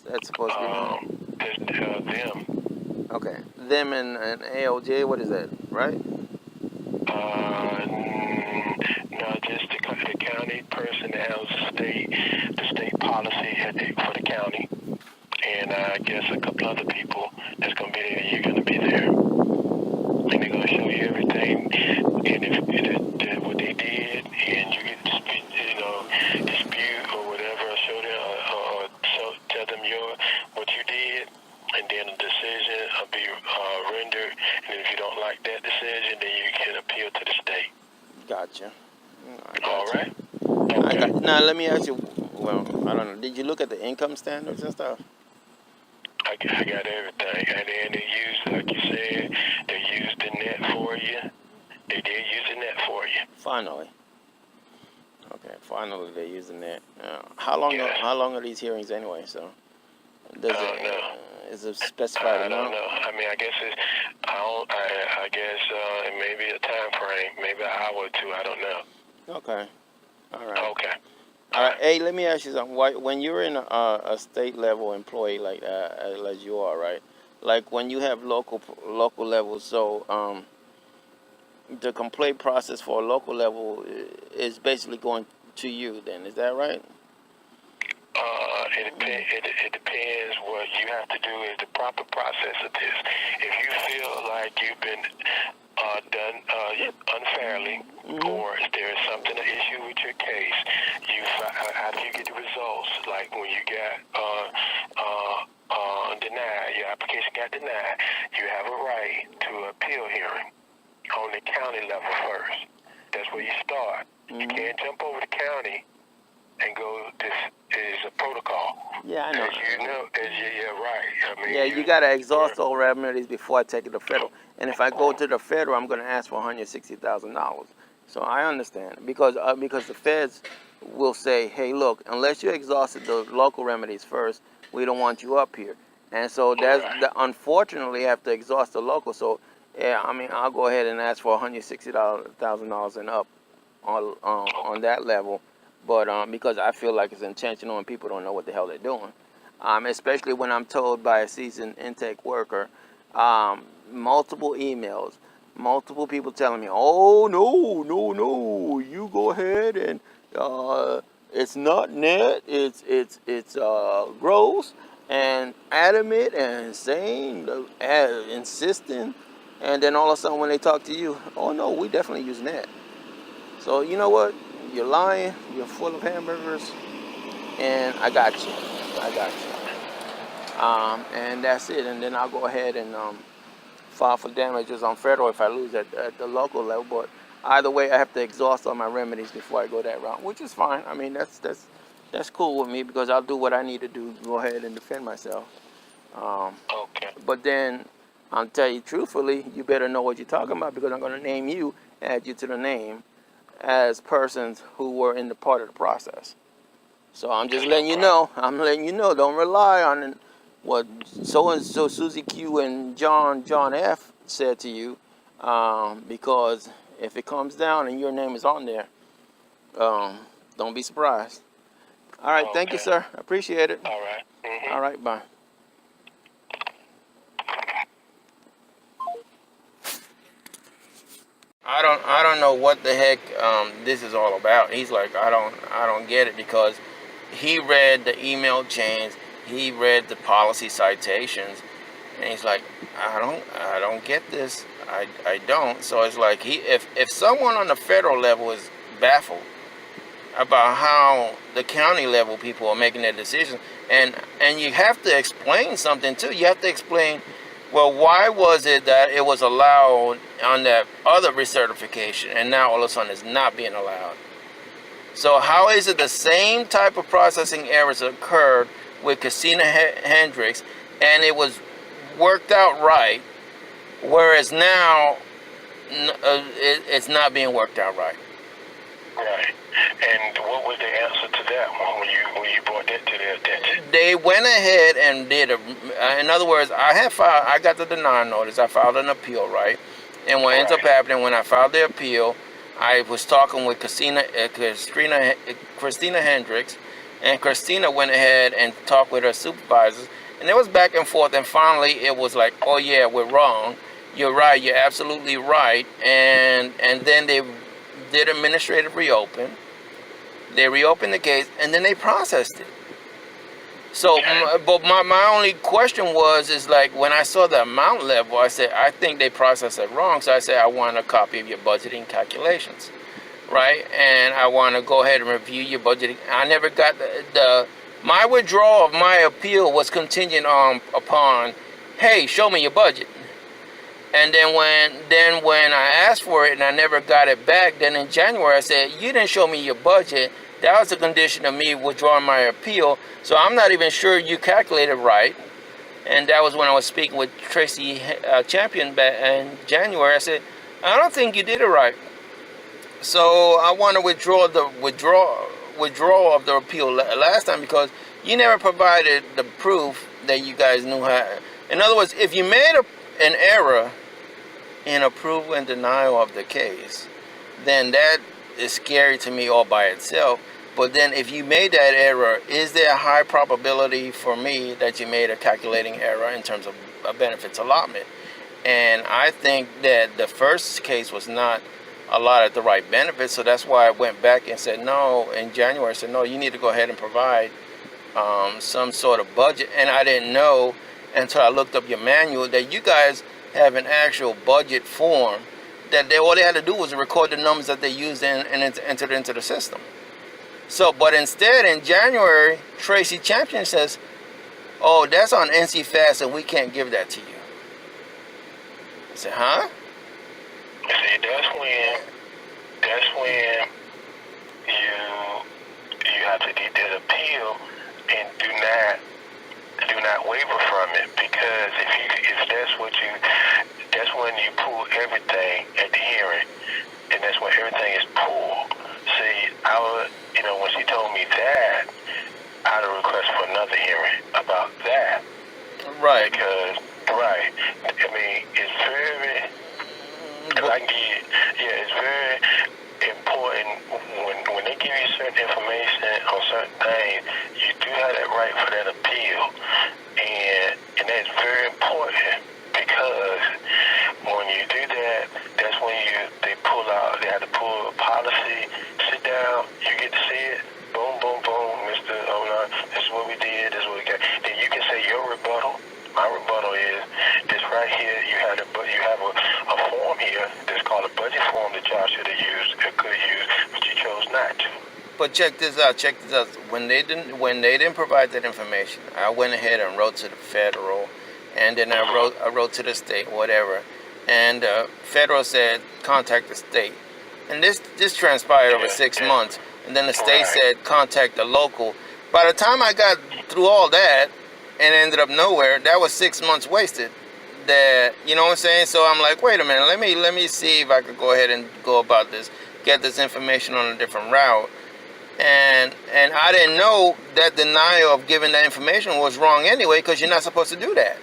That's supposed to be on it. Just them. Okay, them and ALJ. What is that, right? No, just the county person that has the state policy for the county, and I guess a couple other people that's gonna be there. You're gonna be there, and they're gonna show you everything, and if what they did, and you can dispute or whatever, show them or tell them what you did, and then a decision will be rendered. And if you don't like that decision, then you can appeal to the state. Gotcha. All right. Okay. Now let me ask you. Well, I don't know. Did you look at the income standards and stuff? I got everything, and then they use, like you said, they used the net for you. They did use the net for you. Finally. Okay. Finally, they're using that. How long? Yeah. How long are these hearings anyway? So, does I don't know. is it specified I amount? don't know. I mean, I guess I guess it may be a time frame, maybe an hour or two. I don't know. Okay. All right. Okay. All right. Hey, let me ask you something. When you're in a state level employee like as you are, right? Like when you have local levels, so the complaint process for a local level is basically going to you. Then is that right? It depends. What you have to do is the proper process of this. If you feel like you've been done unfairly, or if there is something, an issue with your case, how do you get the results? Like when you got denied, your application got denied, you have a right to appeal hearing on the county level first. That's where you start. You can't jump over the county and go, this is a protocol. Yeah, I know. As you know, yeah, right. I mean, Yeah, you got to exhaust all remedies before I take it to federal. And if I go to the federal, I'm going to ask for $160,000. So I understand because the feds will say, hey, look, unless you exhausted the local remedies first, we don't want you up here. And so unfortunately, I have to exhaust the local. So yeah, I mean, I'll go ahead and ask for $160,000 and up on that level. But because I feel like it's intentional and people don't know what the hell they're doing, especially when I'm told by a seasoned intake worker, multiple emails, multiple people telling me, oh, no, you go ahead and it's not net, it's gross and adamant and saying, insisting, and then all of a sudden when they talk to you, oh, no, we definitely use net. So you know what? You're lying. You're full of hamburgers, and I got you. And that's it. And then I'll go ahead and file for damages on federal if I lose at the local level. But either way, I have to exhaust all my remedies before I go that route, which is fine. I mean, that's cool with me because I'll do what I need to do. Go ahead and defend myself. okay. But then I'll tell you truthfully, you better know what you're talking about because I'm going to name you, add you to the name as persons who were in the part of the process. So I'm just letting you know. Don't rely on what so-and-so Susie Q and John F said to you, because if it comes down and your name is on there, don't be surprised. All right, thank you, sir. I appreciate it. All right. Mm-hmm. All right, bye. I don't know what the heck this is all about. He's like, I don't get it because he read the email chains, he read the policy citations, and he's like, I don't get this. I don't. So it's like if someone on the federal level is baffled about how the county level people are making their decisions, and you have to explain something too. You have to explain, well, why was it that it was allowed on that other recertification and now all of a sudden it's not being allowed? So how is it the same type of processing errors occurred with Christina Hendricks and it was worked out right, whereas now it's not being worked out right? Right. And what was the answer to that one when you brought that to their attention? They went ahead and did in other words, I got the denial notice. I filed an appeal, right? And what ends up happening when I filed the appeal, I was talking with Christina Hendricks, and Christina went ahead and talked with her supervisors, and it was back and forth, and finally it was like, oh yeah, we're wrong. You're right. You're absolutely right. And then they did administrative reopen. They reopened the case, and then they processed it. So, but my only question is like, when I saw the amount level, I said, I think they processed it wrong. So I said, I want a copy of your budgeting calculations, right? And I want to go ahead and review your budgeting. I never got my withdrawal of my appeal was contingent upon, hey, show me your budget. And then when I asked for it and I never got it back, then in January I said, you didn't show me your budget. That was a condition of me withdrawing my appeal. So I'm not even sure you calculated right. And that was when I was speaking with Tracy Champion back in January. I said, I don't think you did it right. So I want to withdraw of the appeal last time, because you never provided the proof that you guys knew how. In other words, if you made an error in approval and denial of the case, then that is scary to me all by itself. But then if you made that error, is there a high probability for me that you made a calculating error in terms of a benefits allotment? And I think that the first case was not allotted the right benefits, so that's why I went back and said no. In January I said, no, you need to go ahead and provide some sort of budget. And I didn't know until I looked up your manual that you guys have an actual budget form that all they had to do was record the numbers that they used and enter it into the system. So, but instead in January, Tracy Champion says, oh, that's on NC Fast and we can't give that to you. I said, huh? See, that's when you have to get that appeal and do not waver from it, because that's when you pull everything at the hearing, and that's when everything is pulled. See, when she told me that, I had a request for another hearing about that. Right. Because, right, I mean, it's very, it's very important when they give you certain information on certain things, you do have that right for that appeal. And that's very important, because when you do that, that's when they have to pull a policy, sit down, you get to see it, boom, boom, boom, Mr. Owner, this is what we did, this is what we got. Then you can say your rebuttal. My rebuttal is this right here. You have a form here that's called a budget form that y'all should have used, or could have used, but you chose not to. But check this out. When they didn't provide that information, I went ahead and wrote to the federal, and then I wrote to the state, whatever. And federal said contact the state, and this transpired over 6 months. And then the state said contact the local. By the time I got through all that and ended up nowhere, that was 6 months wasted. That, you know what I'm saying? So I'm like, wait a minute, let me see if I could go ahead and go about this, get this information on a different route. And I didn't know that denial of giving that information was wrong anyway, because you're not supposed to do that.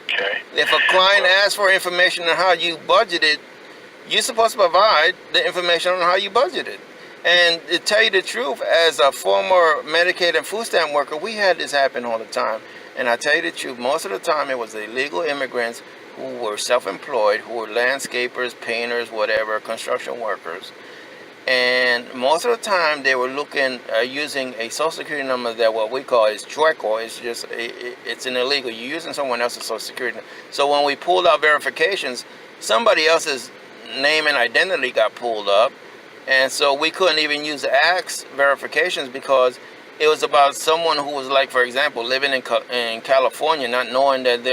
Okay. If a client asks for information on how you budgeted, you're supposed to provide the information on how you budgeted. And to tell you the truth, as a former Medicaid and food stamp worker, we had this happen all the time. And I tell you the truth, most of the time it was illegal immigrants who were self-employed, who were landscapers, painters, whatever, construction workers. And most of the time they were using a social security number that what we call is chueco. It's an illegal. You're using someone else's social security. So when we pulled out verifications, somebody else's name and identity got pulled up. And so we couldn't even use the ACTS verifications, because it was about someone who was, like, for example, living in California, not knowing that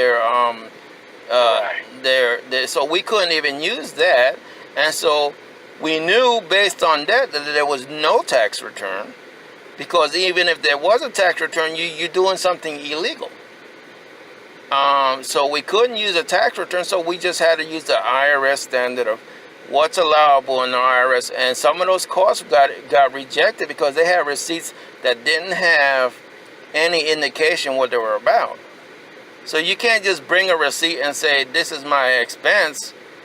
so we couldn't even use that. And so we knew based on that there was no tax return, because even if there was a tax return, you're doing something illegal. So we couldn't use a tax return, so we just had to use the IRS standard of what's allowable in the IRS. And some of those costs got rejected because they had receipts that didn't have any indication what they were about. So you can't just bring a receipt and say, this is my expense,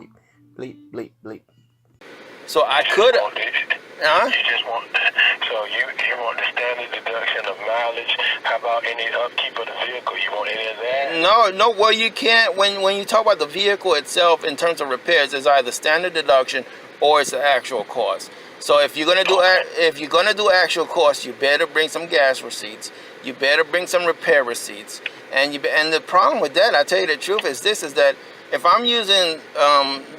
bleep, bleep, bleep, bleep. So I could, You just want, so you want the standard deduction of mileage. How about any upkeep of the vehicle? You want any of that? No, well, you can't, when you talk about the vehicle itself in terms of repairs, it's either standard deduction or it's the actual cost. So if you're gonna do actual cost, you better bring some gas receipts. You better bring some repair receipts. And the problem with that, I tell you the truth, is that if I'm using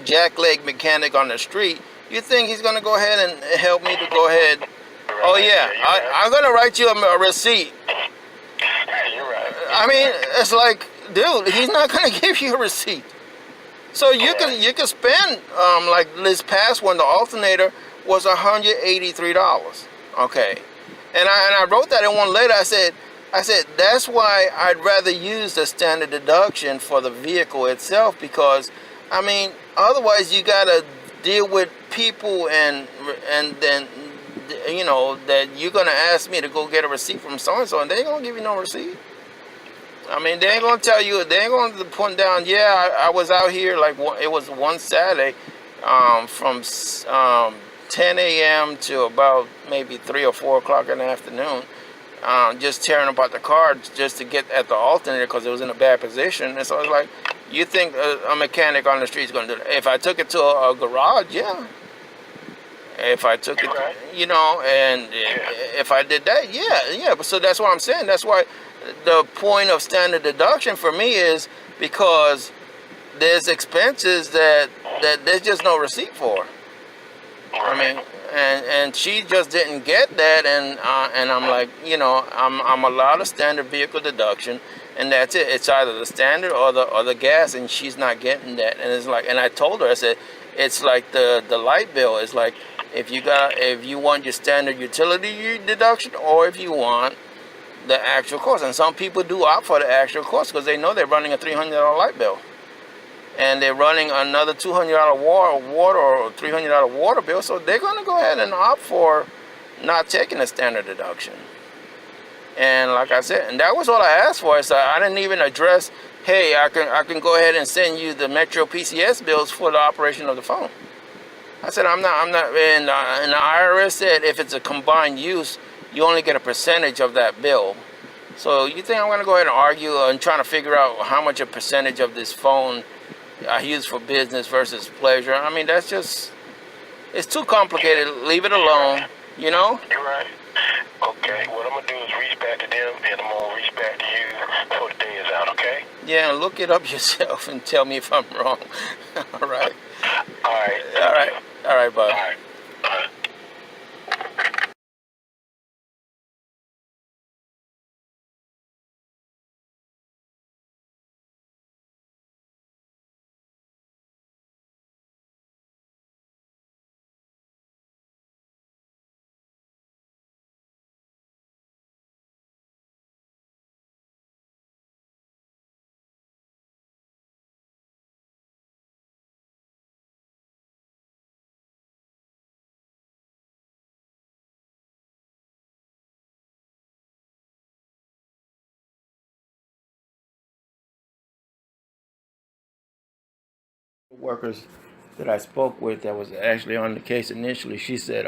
jackleg mechanic on the street, you think he's gonna go ahead and help me to go ahead? Oh yeah, I'm gonna write you a receipt. You're right. I mean, it's like, dude, he's not gonna give you a receipt. So you can spend like this past one, the alternator was $183. Okay, and I wrote that in one letter. I said that's why I'd rather use the standard deduction for the vehicle itself, because I mean otherwise you gotta deal with people and then you know that you're gonna ask me to go get a receipt from so and so, and they ain't gonna give you no receipt. I mean, they ain't gonna tell you. They ain't gonna point down. Yeah, I was out here like it was one Saturday, from 10 a.m. to about maybe 3 or 4 o'clock in the afternoon, just tearing apart the car just to get at the alternator because it was in a bad position. And so it's like, you think a mechanic on the street is gonna do that? If I took it to a garage, yeah. If I took it, you know, and if I did that, yeah. But so that's what I'm saying. That's why the point of standard deduction for me is because there's expenses that there's just no receipt for. I mean, and she just didn't get that, and I'm like, you know, I'm allowed a standard vehicle deduction, and that's it. It's either the standard or the gas, and she's not getting that. And it's like, and I told her, I said, it's like the light bill. It's like if you want your standard utility deduction, or if you want the actual cost. And some people do opt for the actual cost because they know they're running a $300 light bill, and they're running another $200 water or $300 water bill, so they're going to go ahead and opt for not taking a standard deduction. And like I said, and that was all I asked for. So I didn't even address, hey, I can go ahead and send you the Metro PCS bills for the operation of the phone. I said I'm not, and the IRS said if it's a combined use, you only get a percentage of that bill. So you think I'm going to go ahead and argue and trying to figure out how much a percentage of this phone I use for business versus pleasure? I mean, that's just, it's too complicated. Leave it alone, you know? You're right. Okay, what I'm going to do is reach back to them, and I'm going to reach back to you before the day is out, okay? Yeah, look it up yourself and tell me if I'm wrong. All right. All right. All right. All right, bud. All right. All right. Workers that I spoke with that was actually on the case initially, she said,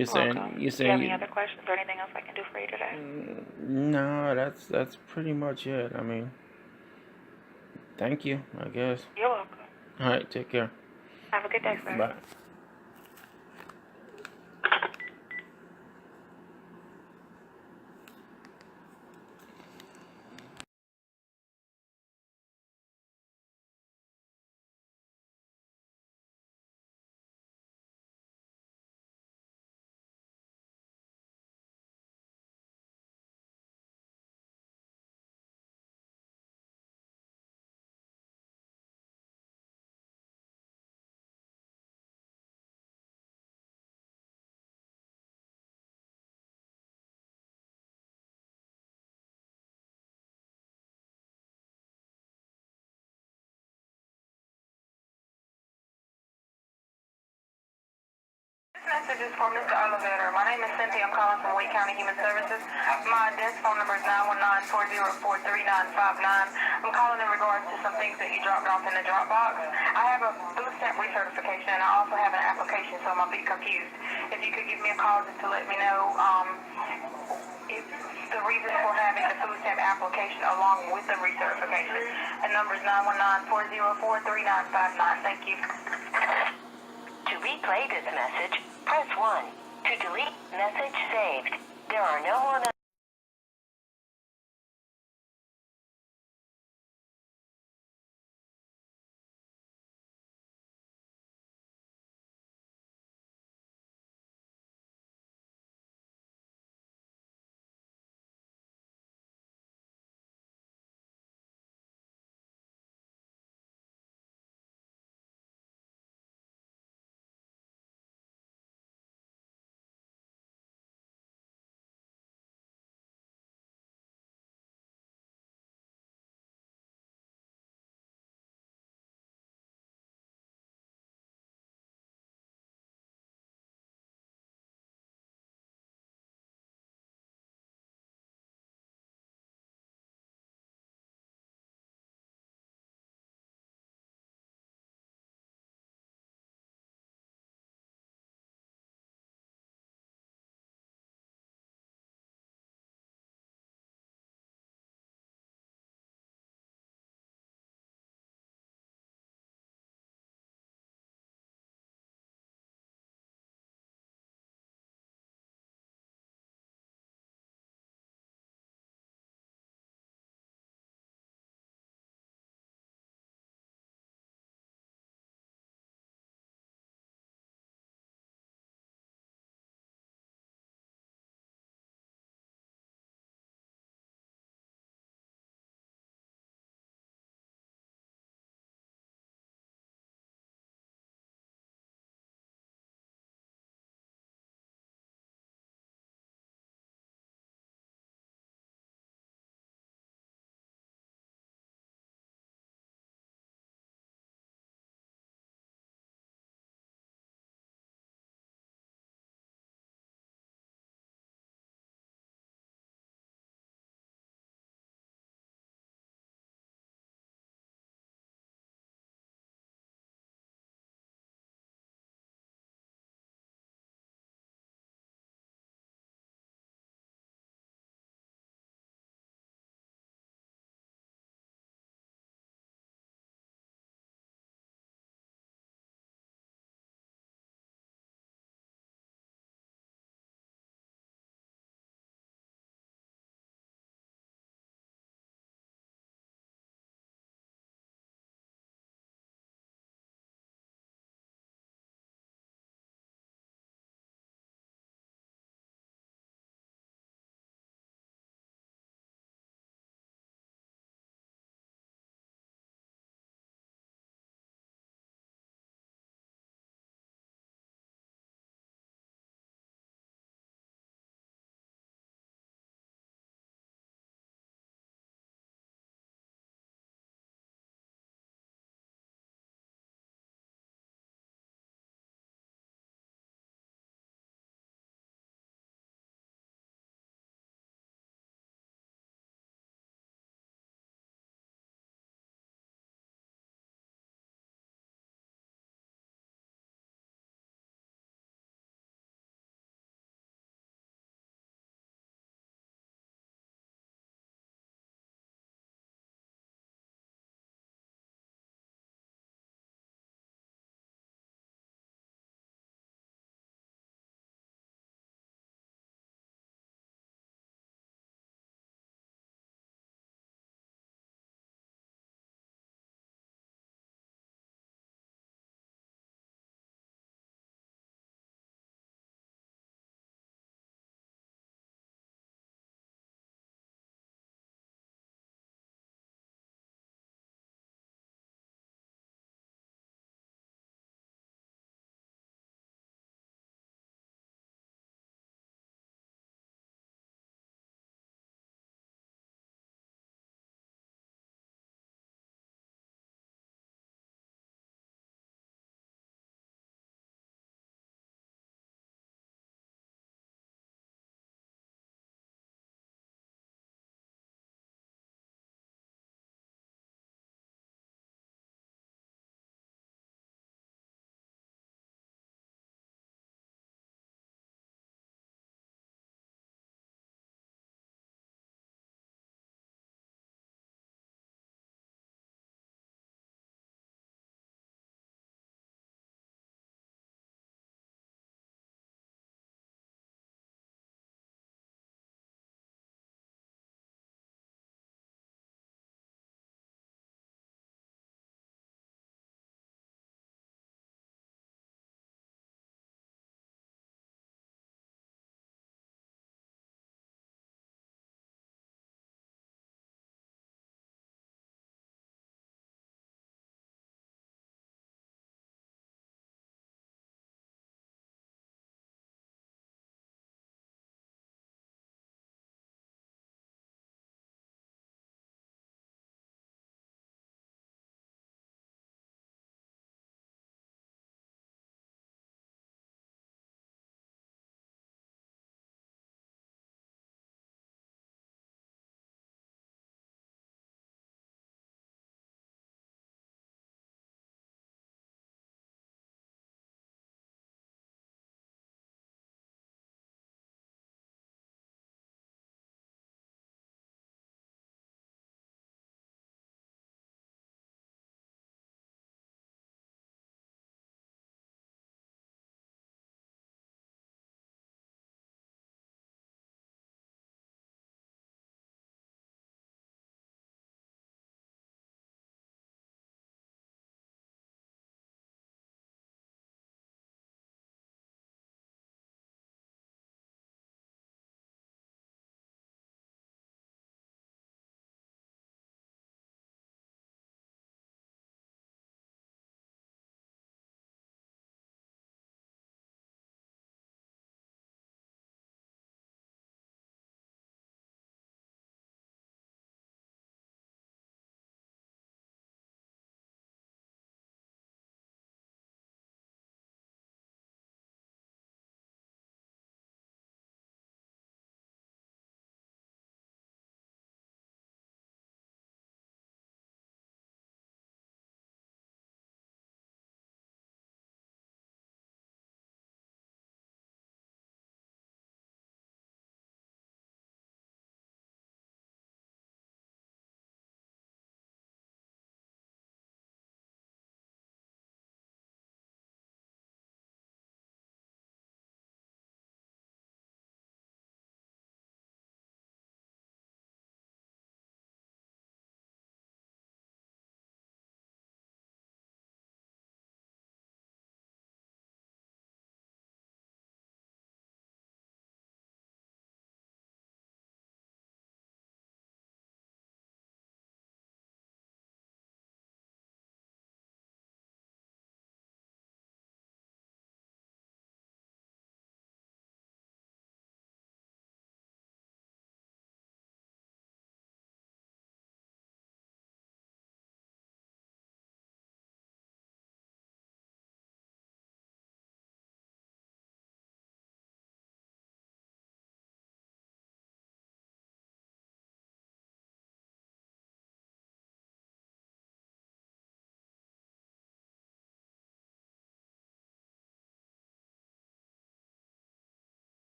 You're Welcome. you're Do you have saying any other questions or anything else I can do for you today? no, that's pretty much it. I mean, thank you, I guess. You're welcome. All right, take care. Have a good day, sir. Bye. This message is for Mr. Oliveira. My name is Cynthia. I'm calling from Wake County Human Services. My desk phone number is 919-404-3959. I'm calling in regards to some things that you dropped off in the Dropbox. I have a food stamp recertification, and I also have an application, so I'm a bit confused. If you could give me a call just to let me know if the reason for having the food stamp application along with the recertification. And number is 919-404-3959. Thank you. To replay this message, press 1. To delete message saved. There are no more